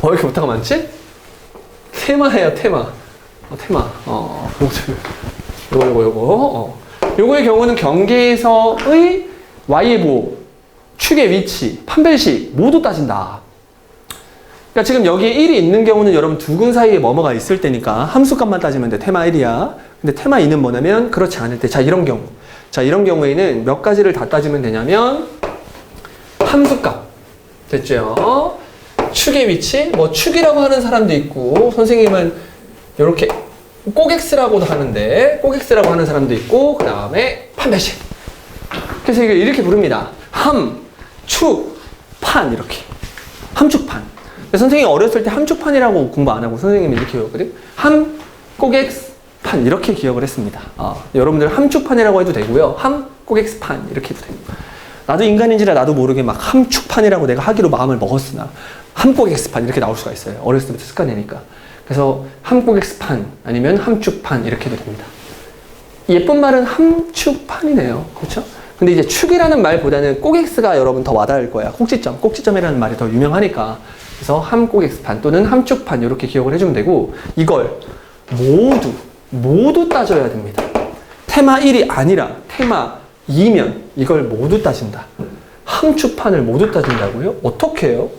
왜 이렇게 오타가 많지? 테마예요, 테마. 테마. 요거의 경우는 경계에서의 y부 축의 위치, 판별식 모두 따진다. 그러니까 지금 여기에 1이 있는 경우는 여러분 두근 사이에 뭐뭐가 있을 때니까 함수값만 따지면 돼. 테마 1이야. 근데 테마 2는 뭐냐면 그렇지 않을 때. 자, 이런 경우. 자, 이런 경우에는 몇 가지를 다 따지면 되냐면 함수값. 됐죠? 축의 위치. 뭐 축이라고 하는 사람도 있고 선생님은 이렇게 꼭X라고도 하는데 꼭X라고 하는 사람도 있고 그 다음에 판별식. 그래서 이걸 이렇게 부릅니다. 함, 축, 판 이렇게. 함축판. 선생님이 어렸을 때 함축판이라고 공부 안 하고 선생님이 이렇게 배웠거든. 함, 꼭X, 판 이렇게 기억을 했습니다. 여러분들 함축판이라고 해도 되고요. 함, 꼭X, 판 이렇게 해도 돼요. 나도 인간인지라 나도 모르게 막 함축판이라고 내가 하기로 마음을 먹었으나 함, 꼭X, 판 이렇게 나올 수가 있어요. 어렸을 때부터 습관이니까. 그래서 함, 꼭X, 판 아니면 함축판 이렇게 해도 됩니다. 예쁜 말은 함축판이네요. 그렇죠? 근데 이제 축이라는 말보다는 꼭X가 여러분 더 와닿을 거야. 꼭지점, 꼭지점이라는 말이 더 유명하니까. 그래서 함꼭X판 또는 함축판 이렇게 기억을 해주면 되고 이걸 모두 따져야 됩니다. 테마 1이 아니라 테마 2면 이걸 모두 따진다. 함축판을 모두 따진다고요? 어떻게 해요?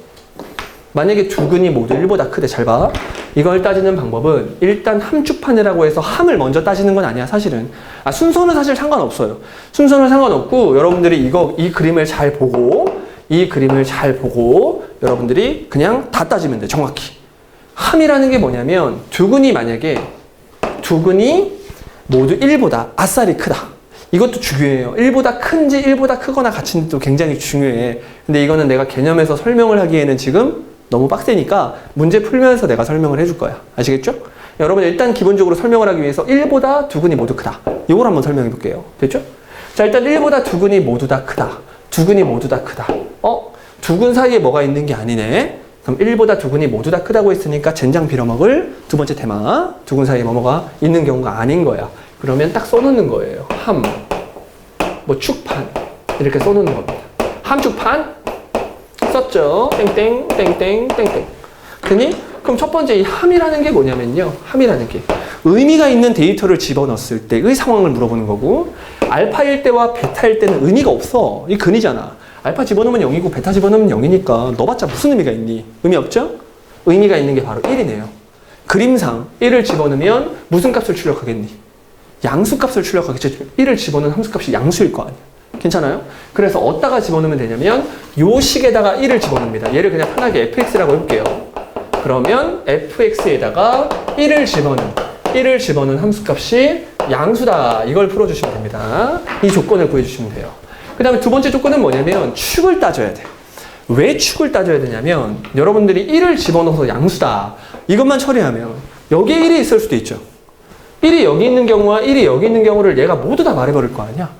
만약에 두근이 모두 1보다 크대. 잘 봐. 이걸 따지는 방법은 일단 함축판이라고 해서 함을 먼저 따지는 건 아니야. 사실은. 순서는 사실 상관없어요. 순서는 상관없고 여러분들이 이 그림을 잘 보고 여러분들이 그냥 다 따지면 돼. 정확히. 함이라는 게 뭐냐면 두근이 만약에 두근이 모두 1보다 아싸리 크다. 이것도 중요해요. 1보다 큰지 1보다 크거나 같은지도 굉장히 중요해. 근데 이거는 내가 개념에서 설명을 하기에는 지금 너무 빡세니까 문제 풀면서 내가 설명을 해줄 거야. 아시겠죠? 여러분 일단 기본적으로 설명을 하기 위해서 1보다 두근이 모두 크다. 이걸 한번 설명해 볼게요. 됐죠? 자, 일단 1보다 두근이 모두 다 크다. 두근이 모두 다 크다. 두근 사이에 뭐가 있는 게 아니네. 그럼 1보다 두근이 모두 다 크다고 했으니까 젠장 빌어먹을 두 번째 테마. 두근 사이에 뭐뭐가 있는 경우가 아닌 거야. 그러면 딱 써놓는 거예요. 함, 뭐 축판 이렇게 써놓는 겁니다. 함축판 썼죠. 땡땡 땡땡 땡땡. 그럼 첫 번째 이 함이라는 게 뭐냐면요. 함이라는 게 의미가 있는 데이터를 집어넣었을 때의 상황을 물어보는 거고 알파일 때와 베타일 때는 의미가 없어. 이 근이잖아. 알파 집어넣으면 0이고 베타 집어넣으면 0이니까 넣어봤자 무슨 의미가 있니? 의미 없죠? 의미가 있는 게 바로 1이네요. 그림상 1을 집어넣으면 무슨 값을 출력하겠니? 양수값을 출력하겠죠. 1을 집어넣은 함수값이 양수일 거 아니야. 괜찮아요? 그래서 어디다가 집어넣으면 되냐면 요 식에다가 1을 집어넣습니다. 얘를 그냥 편하게 fx라고 해볼게요. 그러면 fx에다가 1을 집어넣은 함수값이 양수다. 이걸 풀어주시면 됩니다. 이 조건을 구해주시면 돼요. 그 다음에 두 번째 조건은 뭐냐면 축을 따져야 돼. 왜 축을 따져야 되냐면 여러분들이 1을 집어넣어서 양수다. 이것만 처리하면 여기에 1이 있을 수도 있죠. 1이 여기 있는 경우와 1이 여기 있는 경우를 얘가 모두 다 말해버릴 거 아니야.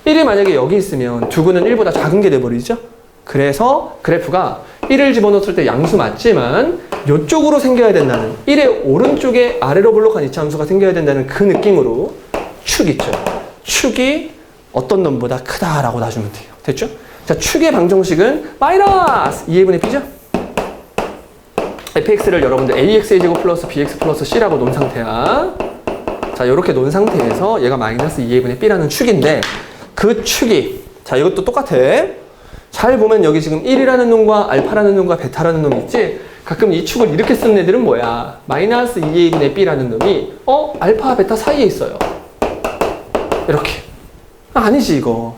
1이 만약에 여기 있으면 두근은 1보다 작은 게 돼버리죠. 그래서 그래프가 1을 집어넣었을 때 양수 맞지만 이쪽으로 생겨야 된다는 1의 오른쪽에 아래로 볼록한 이차함수가 생겨야 된다는 그 느낌으로 축 있죠. 축이 어떤 놈보다 크다라고 놔주면 돼요. 됐죠? 자, 축의 방정식은 마이너스 2a분의 b죠? fx를 여러분들 ax제곱 플러스 bx 플러스 c라고 놓은 상태야. 자, 이렇게 놓은 상태에서 얘가 마이너스 2a분의 b라는 축인데 그 축이 자, 이것도 똑같아. 잘 보면 여기 지금 1이라는 놈과 알파라는 놈과 베타라는 놈이 있지? 가끔 이 축을 이렇게 쓰는 애들은 뭐야? 마이너스 2a분의 b라는 놈이 알파, 베타 사이에 있어요. 이렇게. 아니지, 이거.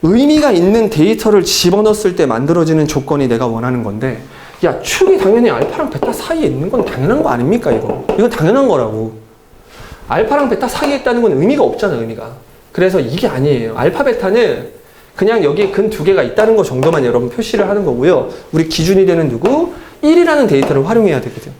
의미가 있는 데이터를 집어넣었을 때 만들어지는 조건이 내가 원하는 건데, 야, 축이 당연히 알파랑 베타 사이에 있는 건 당연한 거 아닙니까, 이거? 이건 당연한 거라고. 알파랑 베타 사이에 있다는 건 의미가 없잖아, 의미가. 그래서 이게 아니에요. 알파, 베타는 그냥 여기에 근 두 개가 있다는 거 정도만 여러분 표시를 하는 거고요. 우리 기준이 되는 누구? 1이라는 데이터를 활용해야 되거든.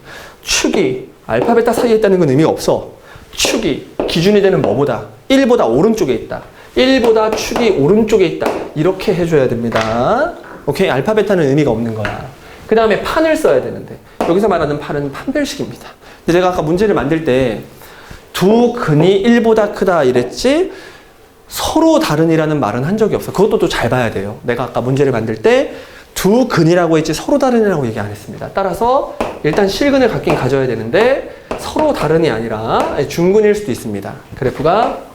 축이 알파, 베타 사이에 있다는 건 의미가 없어. 축이 기준이 되는 뭐보다? 1보다 오른쪽에 있다. 1보다 축이 오른쪽에 있다. 이렇게 해줘야 됩니다. 오케이? 알파, 베타는 의미가 없는 거야. 그 다음에 판을 써야 되는데, 여기서 말하는 판은 판별식입니다. 근데 제가 아까 문제를 만들 때 두 근이 1보다 크다 이랬지 서로 다른이라는 말은 한 적이 없어. 그것도 또 잘 봐야 돼요. 내가 아까 문제를 만들 때 두 근이라고 했지 서로 다른이라고 얘기 안 했습니다. 따라서 일단 실근을 갖긴 가져야 되는데 서로 다른이 아니라 중근일 수도 있습니다. 그래프가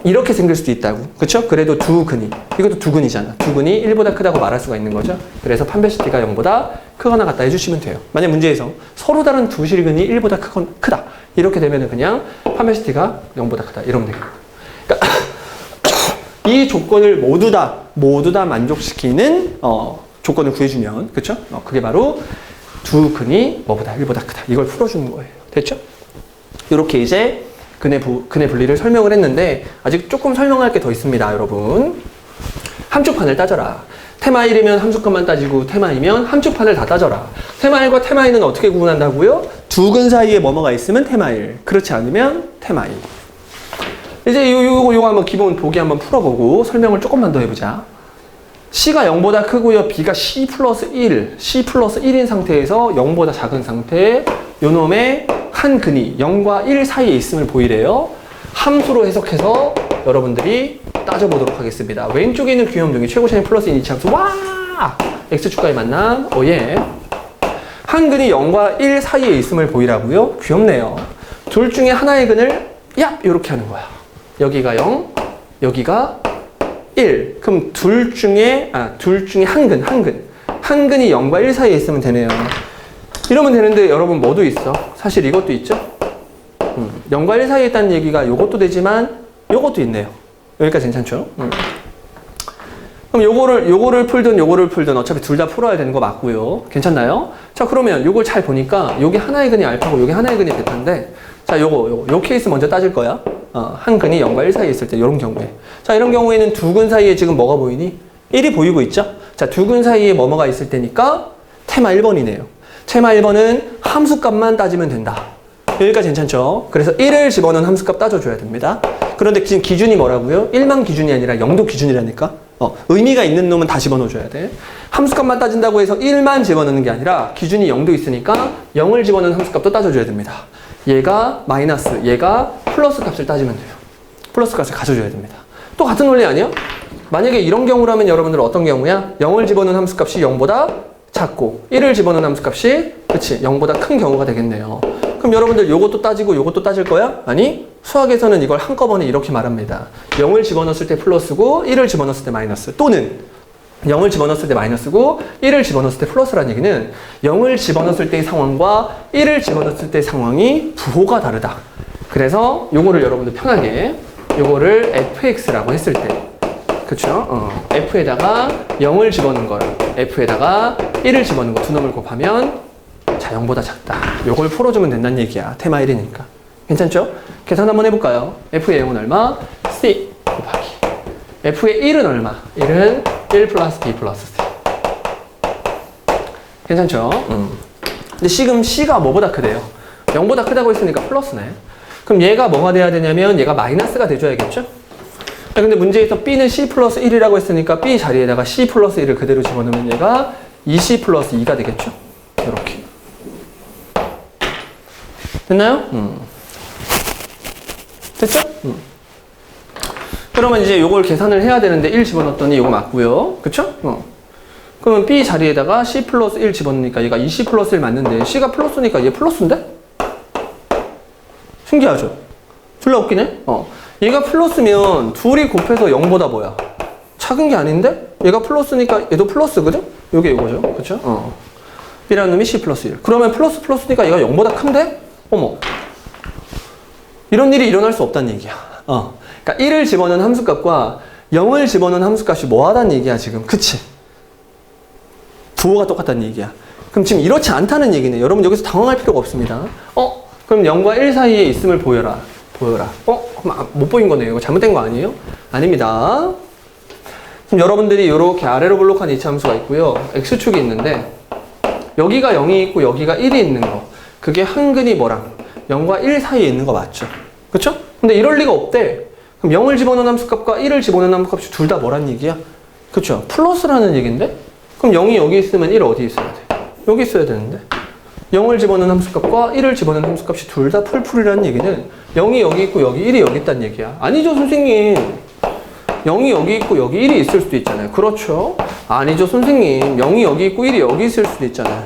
이렇게 생길 수도 있다고. 그쵸? 그래도 두 근이. 이것도 두 근이잖아. 두 근이 1보다 크다고 말할 수가 있는 거죠. 그래서 판별시티가 0보다 크거나 같다 해주시면 돼요. 만약 문제에서 서로 다른 두 실근이 1보다 크다. 이렇게 되면은 그냥 판별시티가 0보다 크다. 이러면 되겠다. 그러니까 이 조건을 모두 다 만족시키는 조건을 구해주면, 그쵸? 그게 바로 두 근이 뭐보다 1보다 크다. 이걸 풀어주는 거예요. 됐죠? 이렇게 이제 근의 분리를 설명을 했는데 아직 조금 설명할 게 더 있습니다, 여러분. 함축판을 따져라. 테마 1이면 함수값만 따지고 테마 2면 함축판을 다 따져라. 테마 1과 테마 2는 어떻게 구분한다고요? 두 근 사이에 뭐뭐가 있으면 테마 1, 그렇지 않으면 테마 2. 이제 요거 한번 기본 보기 한번 풀어보고 설명을 조금만 더 해보자. C가 0보다 크고요. B가 C 플러스 1인 상태에서 0보다 작은 상태에 요놈의 한 근이 0과 1 사이에 있음을 보이래요. 함수로 해석해서 여러분들이 따져보도록 하겠습니다. 왼쪽에 있는 귀염둥이 최고차이 플러스 1 이치함수. 와! X축과의 만남. 오예. 한 근이 0과 1 사이에 있음을 보이라고요. 귀엽네요. 둘 중에 하나의 근을 야! 이렇게 하는 거야. 여기가 0, 여기가 1. 그럼 둘 중에 한 근이 0과 1 사이에 있으면 되네요. 이러면 되는데 여러분 뭐도 있어? 사실 이것도 있죠? 0과 1 사이에 있다는 얘기가 이것도 되지만 이것도 있네요. 여기까지 괜찮죠? 그럼 요거를 풀든 어차피 둘 다 풀어야 되는 거 맞고요. 괜찮나요? 자, 그러면 요걸 잘 보니까 여기 하나의 근이 알파고 여기 하나의 근이 베타인데, 자, 요 케이스 먼저 따질 거야. 한 근이 0과 1 사이에 있을 때 이런 경우에. 자, 이런 경우에는 두 근 사이에 지금 뭐가 보이니? 1이 보이고 있죠? 자, 두 근 사이에 뭐뭐가 있을 때니까 테마 1번이네요. 테마 1번은 함수값만 따지면 된다. 여기까지 괜찮죠? 그래서 1을 집어넣은 함수값 따져줘야 됩니다. 그런데 지금 기준이 뭐라고요? 1만 기준이 아니라 0도 기준이라니까? 의미가 있는 놈은 다 집어넣어줘야 돼. 함수값만 따진다고 해서 1만 집어넣는 게 아니라 기준이 0도 있으니까 0을 집어넣은 함수값도 따져줘야 됩니다. 얘가 마이너스, 얘가 플러스 값을 따지면 돼요. 플러스 값을 가져줘야 됩니다. 또 같은 원리 아니야? 만약에 이런 경우라면 여러분들 어떤 경우야? 0을 집어넣은 함수값이 0보다 작고 1을 집어넣은 함수값이 그치 0보다 큰 경우가 되겠네요. 그럼 여러분들 요것도 따지고 요것도 따질 거야? 아니, 수학에서는 이걸 한꺼번에 이렇게 말합니다. 0을 집어넣었을 때 플러스고 1을 집어넣었을 때 마이너스, 또는 0을 집어넣었을 때 마이너스고 1을 집어넣었을 때 플러스라는 얘기는 0을 집어넣었을 때의 상황과 1을 집어넣었을 때의 상황이 부호가 다르다. 그래서 요거를 여러분들 편하게 요거를 fx라고 했을 때, 그쵸? f에다가 0을 집어넣은 걸 f에다가 1을 집어넣은 거 두 놈을 곱하면 자, 0보다 작다. 요걸 풀어주면 된다는 얘기야. 테마 1이니까. 괜찮죠? 계산 한번 해볼까요? f의 0은 얼마? c 곱하기 f의 1은 얼마? 1은 1 플러스 b 플러스 c. 괜찮죠? 근데 지금 c가 뭐보다 크대요? 0보다 크다고 했으니까 플러스네. 그럼 얘가 뭐가 돼야 되냐면 얘가 마이너스가 돼줘야겠죠? 근데 문제에서 b는 c 플러스 1이라고 했으니까 b 자리에다가 c 플러스 1을 그대로 집어넣으면 얘가 2c 플러스 2가 되겠죠? 이렇게. 됐나요? 됐죠? 그러면 이제 요걸 계산을 해야 되는데 1 집어넣었더니 요거 맞고요. 그쵸? 그러면 b 자리에다가 c 플러스 1 집어넣으니까 얘가 2c 플러스 1 맞는데 c가 플러스니까 얘 플러스인데? 신기하죠? 둘 다 웃기네? 얘가 플러스면 둘이 곱해서 0보다 뭐야? 작은 게 아닌데? 얘가 플러스니까 얘도 플러스거든? 요게 이거죠. 그쵸? B라는 놈이 C 플러스 1. 그러면 플러스니까 얘가 0보다 큰데? 어머. 이런 일이 일어날 수 없다는 얘기야. 그러니까 1을 집어넣은 함수값과 0을 집어넣은 함수값이 뭐 하다는 얘기야, 지금. 그치? 부호가 똑같다는 얘기야. 그럼 지금 이렇지 않다는 얘기네. 여러분 여기서 당황할 필요가 없습니다. 그럼 0과 1 사이에 있음을 보여라. 그럼 못 보인 거네요. 이거 잘못된 거 아니에요? 아닙니다. 그럼 여러분들이 이렇게 아래로 블록한 이차함수가 있고요. x축이 있는데 여기가 0이 있고 여기가 1이 있는 거. 그게 한근이 뭐랑 0과 1 사이에 있는 거 맞죠? 그쵸? 근데 이럴 리가 없대. 그럼 0을 집어넣은 함수값과 1을 집어넣은 함수값이 둘 다 뭐란 얘기야? 그쵸? 플러스라는 얘기인데? 그럼 0이 여기 있으면 1 어디 있어야 돼? 여기 있어야 되는데 0을 집어넣은 함수값과 1을 집어넣은 함수값이 둘 다 풀풀이라는 얘기는 0이 여기 있고 여기 1이 여기 있다는 얘기야. 아니죠, 선생님. 0이 여기 있고 여기 1이 있을 수도 있잖아요. 그렇죠? 아니죠, 선생님. 0이 여기 있고 1이 여기 있을 수도 있잖아요.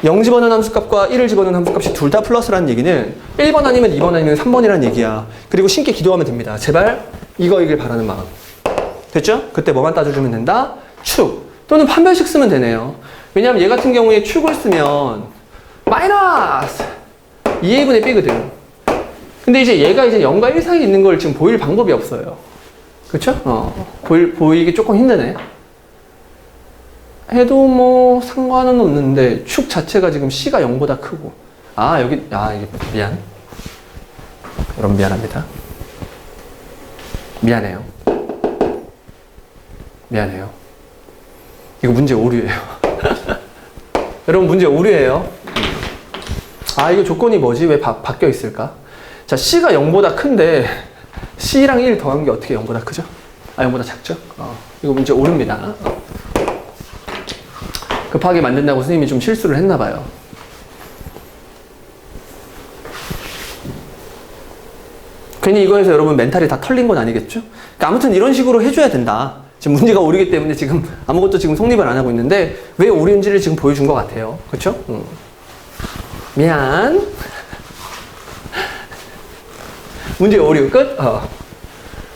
0 집어넣은 함수값과 1을 집어넣은 함수값이 둘 다 플러스라는 얘기는 1번 아니면 2번 아니면 3번이라는 얘기야. 그리고 신께 기도하면 됩니다. 제발 이거이길 바라는 마음. 됐죠? 그때 뭐만 따져주면 된다? 축. 또는 판별식 쓰면 되네요. 왜냐하면 얘 같은 경우에 축을 쓰면 마이너스 2a분의 b거든. 근데 이제 얘가 이제 0과 1 사이에 있는 걸 지금 보일 방법이 없어요. 그쵸? 보이기 조금 힘드네. 해도 뭐 상관은 없는데 축 자체가 지금 C가 0보다 크고. 이게 미안. 여러분 미안합니다. 미안해요. 이거 문제 오류예요. 여러분 문제 오류예요. 이거 조건이 뭐지? 왜 바뀌어 있을까? 자, C가 0보다 큰데 C랑 1 더한 게 어떻게 0보다 크죠? 0보다 작죠? 이거 문제 오릅니다. 급하게 만든다고 선생님이 좀 실수를 했나 봐요. 괜히 이거에서 여러분 멘탈이 다 털린 건 아니겠죠? 그러니까 아무튼 이런 식으로 해줘야 된다. 지금 문제가 오르기 때문에 지금 아무것도 지금 성립을 안 하고 있는데 왜 오른지를 지금 보여준 것 같아요. 그쵸? 미안. 문제 오류 끝?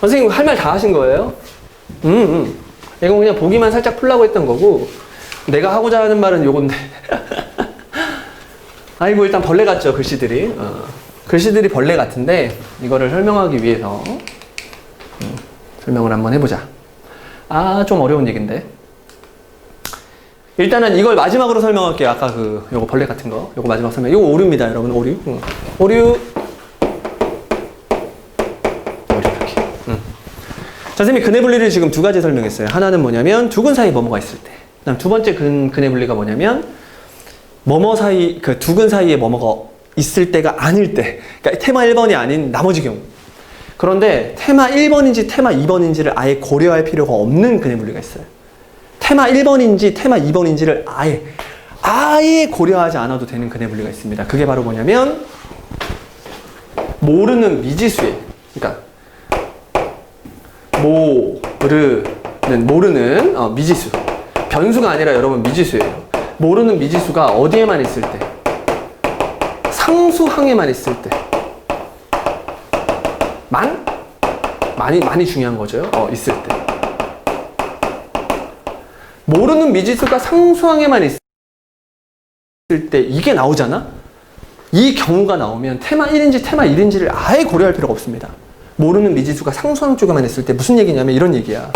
선생님 할 말 다 하신 거예요? 이건 그냥 보기만 살짝 풀라고 했던 거고 내가 하고자 하는 말은 요건데 아이고 일단 벌레 같죠 글씨들이. 글씨들이 벌레 같은데 이거를 설명하기 위해서 설명을 한번 해보자. 좀 어려운 얘기인데 일단은 이걸 마지막으로 설명할게요. 아까 요거 벌레 같은 거 요거 마지막 설명. 요거 오류입니다 여러분. 오류 이렇게. 자, 선생님이 근의 분리를 지금 두 가지 설명했어요. 하나는 뭐냐면 두 근 사이 뭐뭐가 있을 때. 그다음 두 번째 근의 분리가 뭐냐면 뭐뭐 사이 두 근 사이에 뭐뭐가 있을 때가 아닐 때. 그러니까 테마 1번이 아닌 나머지 경우. 그런데 테마 1번인지 테마 2번인지를 아예 고려할 필요가 없는 근의 분리가 있어요. 테마 1번인지 테마 2번인지를 아예 고려하지 않아도 되는 근의 분리가 있습니다. 그게 바로 뭐냐면 모르는 미지수예요. 그러니까 모르는 미지수. 변수가 아니라 여러분 미지수예요. 모르는 미지수가 어디에만 있을 때? 상수항에만 있을 때. 많이 중요한 거죠. 있을 때. 모르는 미지수가 상수항에만 있을 때 이게 나오잖아? 이 경우가 나오면 테마 1인지 테마 1인지를 아예 고려할 필요가 없습니다. 모르는 미지수가 상수항 쪽에만 있을 때 무슨 얘기냐면 이런 얘기야.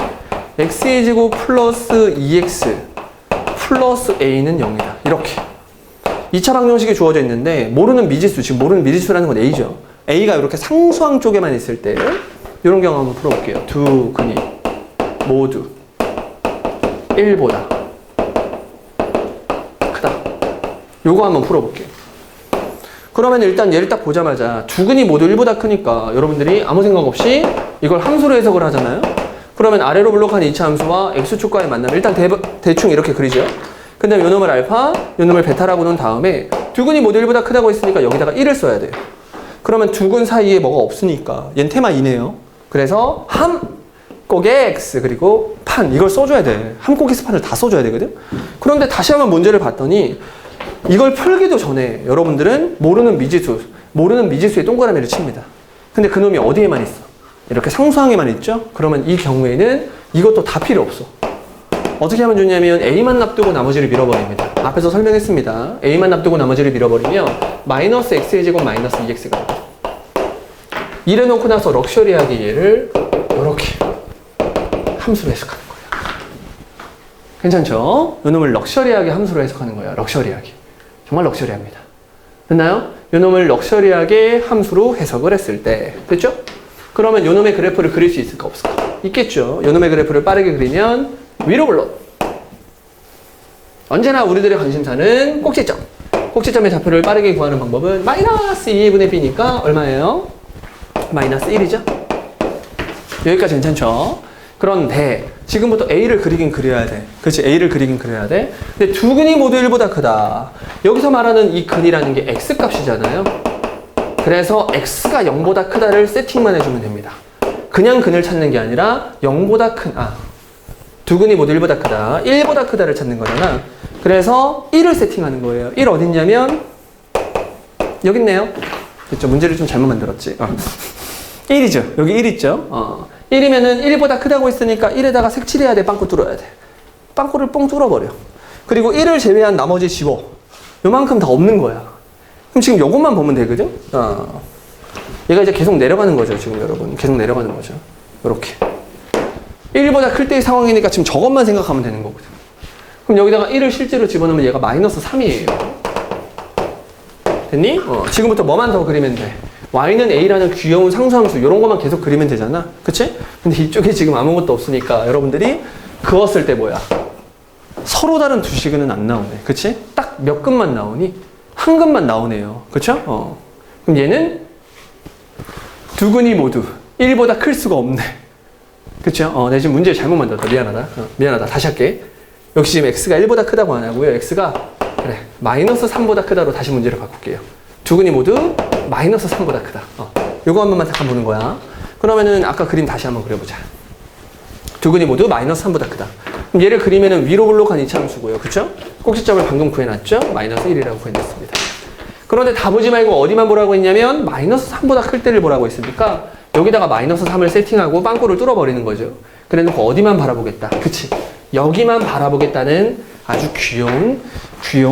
x의 제곱 플러스 2x 플러스 a는 0이다. 이렇게. 2차 방정식이 주어져 있는데 모르는 미지수, 지금 모르는 미지수라는 건 a죠. a가 이렇게 상수항 쪽에만 있을 때 이런 경우 한번 풀어볼게요. 두 근이 모두 1보다 크다. 요거 한번 풀어볼게요. 그러면 일단 얘를 딱 보자마자 두 근이 모두 1보다 크니까 여러분들이 아무 생각 없이 이걸 함수로 해석을 하잖아요. 그러면 아래로 블록한 2차 함수와 x축과의 만남 일단 대충 이렇게 그리죠. 근데 요 놈을 알파, 요 놈을 베타라고 놓은 다음에 두 근이 모두 1보다 크다고 했으니까 여기다가 1을 써야 돼요. 그러면 두 근 사이에 뭐가 없으니까 얘는 테마 2네요. 그래서 함 곱기 x 그리고 판 이걸 써줘야 돼. 함 곱기 판을 다 써줘야 되거든. 그런데 다시 한번 문제를 봤더니 이걸 풀기도 전에 여러분들은 모르는 미지수에 동그라미를 칩니다. 근데 그놈이 어디에만 있어? 이렇게 상수항에만 있죠? 그러면 이 경우에는 이것도 다 필요 없어. 어떻게 하면 좋냐면 A만 납두고 나머지를 밀어버립니다. 앞에서 설명했습니다. A만 납두고 나머지를 밀어버리면 마이너스 X의 제곱 마이너스 2X가 돼요. 이래놓고 나서 럭셔리하게 얘를 이렇게 함수로 해석하는 거예요. 괜찮죠? 요놈을 럭셔리하게 함수로 해석하는 거예요. 럭셔리하게. 정말 럭셔리합니다. 됐나요? 요놈을 럭셔리하게 함수로 해석을 했을 때 됐죠? 그러면 요놈의 그래프를 그릴 수 있을까 없을까? 있겠죠. 요놈의 그래프를 빠르게 그리면 위로 불러. 언제나 우리들의 관심사는 꼭지점. 꼭지점의 좌표를 빠르게 구하는 방법은 마이너스 2분의 b니까 얼마예요? 마이너스 1이죠? 여기까지 괜찮죠? 그런데 지금부터 A를 그리긴 그려야 돼. 그렇지? A를 그리긴 그려야 돼. 근데 두 근이 모두 1보다 크다. 여기서 말하는 이 근이라는 게 X값이잖아요. 그래서 X가 0보다 크다를 세팅만 해주면 됩니다. 그냥 근을 찾는 게 아니라 0보다 큰, 두 근이 모두 1보다 크다. 1보다 크다를 찾는 거잖아. 그래서 1을 세팅하는 거예요. 1 어딨냐면 여기 있네요. 그렇죠? 문제를 좀 잘못 만들었지. 1이죠. 여기 1 있죠. 1이면은 1보다 크다고 했으니까 1에다가 색칠해야 돼. 빵꾸 뚫어야 돼. 빵꾸를 뻥 뚫어버려. 그리고 1을 제외한 나머지 집어. 요만큼 다 없는 거야. 그럼 지금 요것만 보면 돼. 그죠? 얘가 이제 계속 내려가는 거죠. 지금 여러분. 계속 내려가는 거죠. 요렇게. 1보다 클 때의 상황이니까 지금 저것만 생각하면 되는 거거든. 그럼 여기다가 1을 실제로 집어넣으면 얘가 마이너스 3이에요. 됐니? 지금부터 뭐만 더 그리면 돼. y는 a라는 귀여운 상수함수 이런 것만 계속 그리면 되잖아. 그치? 근데 이쪽에 지금 아무것도 없으니까 여러분들이 그었을 때 뭐야? 서로 다른 두 식은 안 나오네. 그치? 딱 몇 근만 나오니? 한 근만 나오네요. 그쵸? 그럼 얘는 두 근이 모두 1보다 클 수가 없네. 그쵸? 내가 지금 문제 잘못 만들었다. 미안하다. 미안하다. 다시 할게. 역시 지금 x가 1보다 크다고 안 하고요. x가 그래 마이너스 3보다 크다로 다시 문제를 바꿀게요. 두 근이 모두 마이너스 3보다 크다. 요거 한 번만 잠깐 보는 거야. 그러면은 아까 그림 다시 한번 그려보자. 두 근이 모두 마이너스 3보다 크다. 그럼 얘를 그리면은 위로 볼록한 이차함수고요. 그쵸? 꼭지점을 방금 구해놨죠? 마이너스 1이라고 구해놨습니다. 그런데 다 보지 말고 어디만 보라고 했냐면 마이너스 3보다 클 때를 보라고 했으니까 여기다가 마이너스 3을 세팅하고 빵꾸를 뚫어버리는 거죠. 그래놓고 어디만 바라보겠다. 그치? 여기만 바라보겠다는 아주 귀여운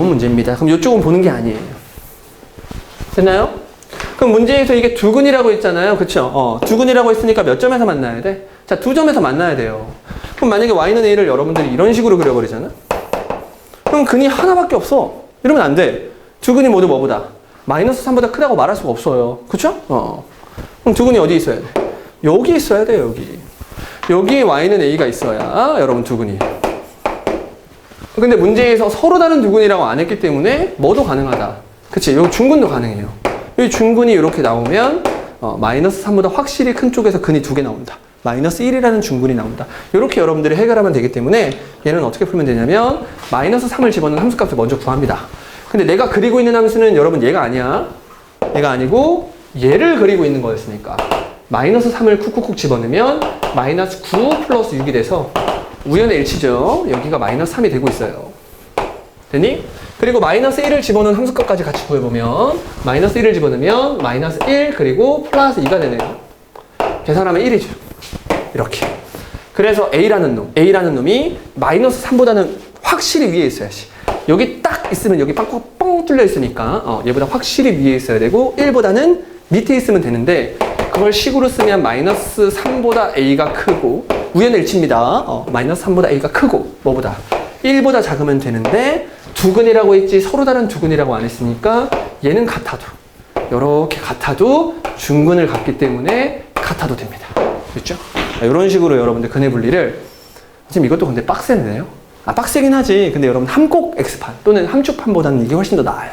문제입니다. 그럼 이쪽은 보는 게 아니에요. 됐나요? 그럼 문제에서 이게 두 근이라고 했잖아요. 그쵸? 두 근이라고 했으니까 몇 점에서 만나야 돼? 자, 두 점에서 만나야 돼요. 그럼 만약에 y는 a를 여러분들이 이런 식으로 그려버리잖아? 그럼 근이 하나밖에 없어. 이러면 안 돼. 두 근이 모두 뭐보다? 마이너스 3보다 크다고 말할 수가 없어요. 그쵸? 그럼 두 근이 어디 있어야 돼? 여기 있어야 돼, 여기. 여기에 y는 a가 있어야 여러분 두 근이. 근데 문제에서 서로 다른 두 근이라고 안 했기 때문에 뭐도 가능하다. 그치? 여기 중근도 가능해요. 여기 중근이 이렇게 나오면 마이너스 3보다 확실히 큰 쪽에서 근이 두 개 나온다. 마이너스 1이라는 중근이 나온다. 이렇게 여러분들이 해결하면 되기 때문에 얘는 어떻게 풀면 되냐면 마이너스 3을 집어넣은 함수값을 먼저 구합니다. 근데 내가 그리고 있는 함수는 여러분 얘가 아니야. 얘가 아니고 얘를 그리고 있는 거였으니까 마이너스 3을 쿡쿡쿡 집어넣으면 마이너스 9 플러스 6이 돼서 우연의 일치죠. 여기가 마이너스 3이 되고 있어요. 됐니? 그리고 마이너스 1을 집어넣은 함수값까지 같이 구해보면 마이너스 1을 집어넣으면 마이너스 1 그리고 플러스 2가 되네요. 계산하면 1이죠. 이렇게. 그래서 A라는 놈이 마이너스 3보다는 확실히 위에 있어야지. 여기 딱 있으면 여기 빵꾸가 뻥 뚫려 있으니까 얘보다 확실히 위에 있어야 되고 1보다는 밑에 있으면 되는데 그걸 식으로 쓰면 마이너스 3보다 A가 크고 우연의 일치입니다. 마이너스 3보다 A가 크고 뭐보다? 1보다 작으면 되는데 두 근이라고 했지 서로 다른 두 근이라고 안 했으니까 얘는 같아도 이렇게 같아도 중근을 갖기 때문에 같아도 됩니다. 그렇죠? 이런 식으로 여러분들 근의 분리를 지금 이것도 근데 빡세네요. 빡세긴 하지. 근데 여러분 함곡 X판 또는 함축판보다는 이게 훨씬 더 나아요.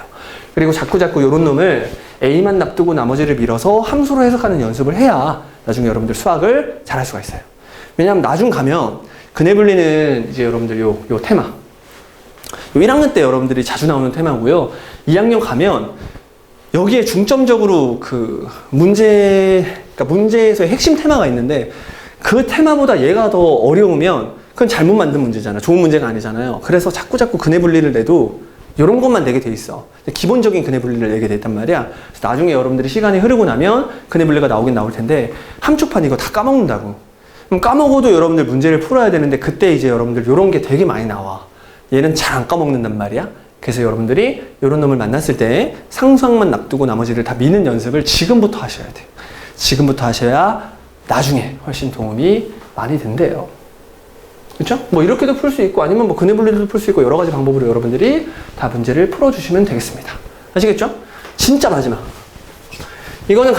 그리고 자꾸 이런 놈을 A만 납두고 나머지를 밀어서 함수로 해석하는 연습을 해야 나중에 여러분들 수학을 잘할 수가 있어요. 왜냐하면 나중 가면 근의 분리는 이제 여러분들 요 테마 요 1학년 때 여러분들이 자주 나오는 테마고요. 2학년 가면 여기에 중점적으로 그 그러니까 문제에서의 핵심 테마가 있는데 그 테마보다 얘가 더 어려우면 그건 잘못 만든 문제잖아. 좋은 문제가 아니잖아요. 그래서 자꾸 근의 분리를 내도 이런 것만 내게 돼 있어. 기본적인 근해 분리를 내게 돼 있단 말이야. 그래서 나중에 여러분들이 시간이 흐르고 나면 근해 분리가 나오긴 나올 텐데 함축판 이거 다 까먹는다고. 그럼 까먹어도 여러분들 문제를 풀어야 되는데 그때 이제 여러분들 이런 게 되게 많이 나와. 얘는 잘 안 까먹는단 말이야. 그래서 여러분들이 이런 놈을 만났을 때 상상만 놔두고 나머지를 다 미는 연습을 지금부터 하셔야 돼요. 지금부터 하셔야 나중에 훨씬 도움이 많이 된대요. 그렇죠? 뭐 이렇게도 풀 수 있고 아니면 뭐 근해 분리도 풀 수 있고 여러 가지 방법으로 여러분들이 다 문제를 풀어주시면 되겠습니다. 아시겠죠? 진짜 마지막. 이거는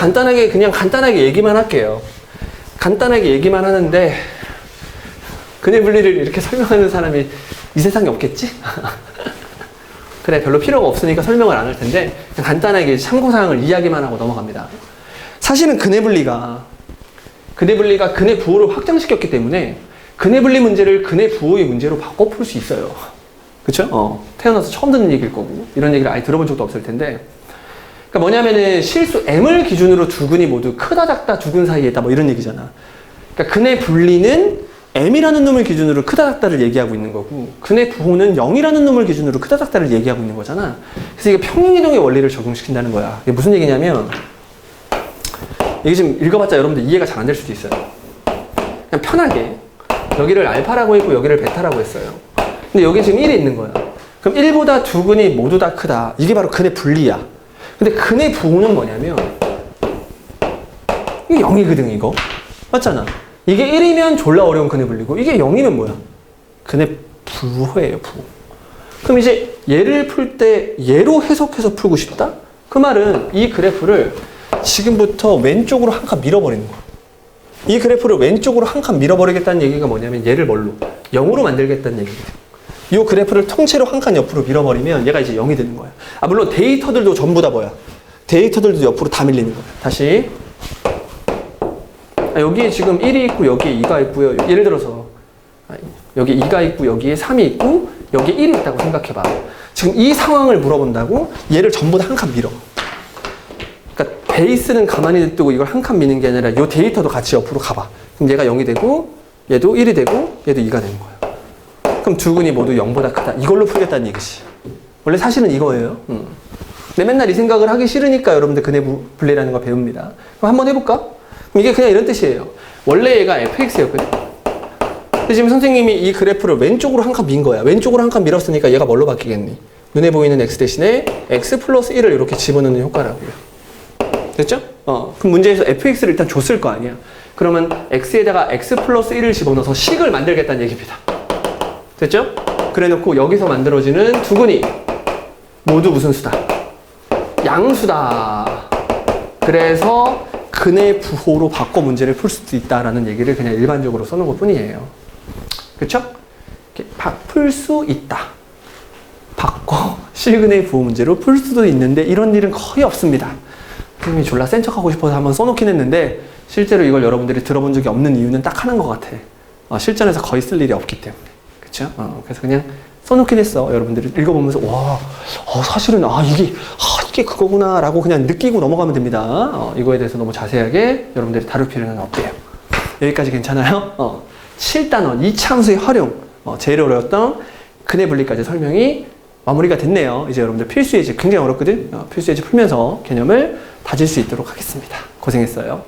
그냥 간단하게 얘기만 할게요. 간단하게 얘기만 하는데 근해 분리를 이렇게 설명하는 사람이 이 세상에 없겠지? 그래, 별로 필요가 없으니까 설명을 안 할 텐데 그냥 간단하게 참고사항을 이야기만 하고 넘어갑니다. 사실은 근해 분리가 근해 부호를 확장시켰기 때문에 근해 분리 문제를 근해 부호의 문제로 바꿔 풀 수 있어요. 그쵸? 태어나서 처음 듣는 얘기일 거고 이런 얘기를 아예 들어본 적도 없을 텐데 그러니까 뭐냐면은 실수 m을 기준으로 두 근이 모두 크다 작다 두 근 사이에 있다 뭐 이런 얘기잖아. 그러니까 근해 분리는 m이라는 놈을 기준으로 크다 작다를 얘기하고 있는 거고 근해 부호는 0이라는 놈을 기준으로 크다 작다를 얘기하고 있는 거잖아. 그래서 이게 평행이동의 원리를 적용시킨다는 거야. 이게 무슨 얘기냐면 이게 지금 읽어봤자 여러분들 이해가 잘 안 될 수도 있어요. 그냥 편하게 여기를 알파라고 했고 여기를 베타라고 했어요. 근데 여기 지금 1이 있는 거야. 그럼 1보다 두 근이 모두 다 크다. 이게 바로 근해 분리야. 근데 근해 부호는 뭐냐면 이게 0이거든 이거. 맞잖아. 이게 1이면 졸라 어려운 근해 분리고 이게 0이면 뭐야? 근해 부호예요. 부호. 그럼 이제 얘를 풀 때 얘로 해석해서 풀고 싶다? 그 말은 이 그래프를 지금부터 왼쪽으로 한 칸 밀어버리는 거야. 이 그래프를 왼쪽으로 한 칸 밀어버리겠다는 얘기가 뭐냐면 얘를 뭘로? 0으로 만들겠다는 얘기거든. 이 그래프를 통째로 한 칸 옆으로 밀어버리면 얘가 이제 0이 되는 거야. 물론 데이터들도 전부 다 뭐야? 데이터들도 옆으로 다 밀리는 거야. 다시. 여기에 지금 1이 있고 여기에 2가 있고요. 예를 들어서 여기 2가 있고 여기에 3이 있고 여기에 1이 있다고 생각해봐. 지금 이 상황을 물어본다고 얘를 전부 다 한 칸 밀어. 그러니까 베이스는 가만히 냅두고 이걸 한 칸 미는 게 아니라 이 데이터도 같이 옆으로 가봐. 그럼 얘가 0이 되고 얘도 1이 되고 얘도 2가 되는 거야. 그럼 두 근이 모두 0보다 크다. 이걸로 풀겠다는 얘기지. 원래 사실은 이거예요. 근데 맨날 이 생각을 하기 싫으니까 여러분들 근해 분리라는 거 배웁니다. 그럼 한번 해볼까? 그럼 이게 그냥 이런 뜻이에요. 원래 얘가 fx였거든. 근데 지금 선생님이 이 그래프를 왼쪽으로 한 칸 민 거야. 왼쪽으로 한 칸 밀었으니까 얘가 뭘로 바뀌겠니? 눈에 보이는 x 대신에 x 플러스 1을 이렇게 집어넣는 효과라고요. 됐죠? 그럼 문제에서 fx를 일단 줬을 거 아니야. 그러면 x에다가 x 플러스 1을 집어넣어서 식을 만들겠다는 얘기입니다. 됐죠? 그래 놓고 여기서 만들어지는 두 근이 모두 무슨 수다? 양수다. 그래서 근해 부호로 바꿔 문제를 풀 수도 있다라는 얘기를 그냥 일반적으로 써놓은 것 뿐이에요. 그쵸? 풀 수 있다. 바꿔 실근해 부호 문제로 풀 수도 있는데 이런 일은 거의 없습니다. 선생님이 졸라 센 척하고 싶어서 한번 써놓긴 했는데 실제로 이걸 여러분들이 들어본 적이 없는 이유는 딱 하나인 것 같아. 실전에서 거의 쓸 일이 없기 때문에. 그쵸? 그래서 그냥 써놓긴 했어. 여러분들이 읽어보면서 와, 사실은 이게 그거구나 라고 그냥 느끼고 넘어가면 됩니다. 이거에 대해서 너무 자세하게 여러분들이 다룰 필요는 없대요. 여기까지 괜찮아요? 7단원 이차함수의 활용, 제일 어려웠던 근해 분리까지 설명이 마무리가 됐네요. 이제 여러분들 필수 예제 굉장히 어렵거든. 필수 예제 풀면서 개념을 다질 수 있도록 하겠습니다. 고생했어요.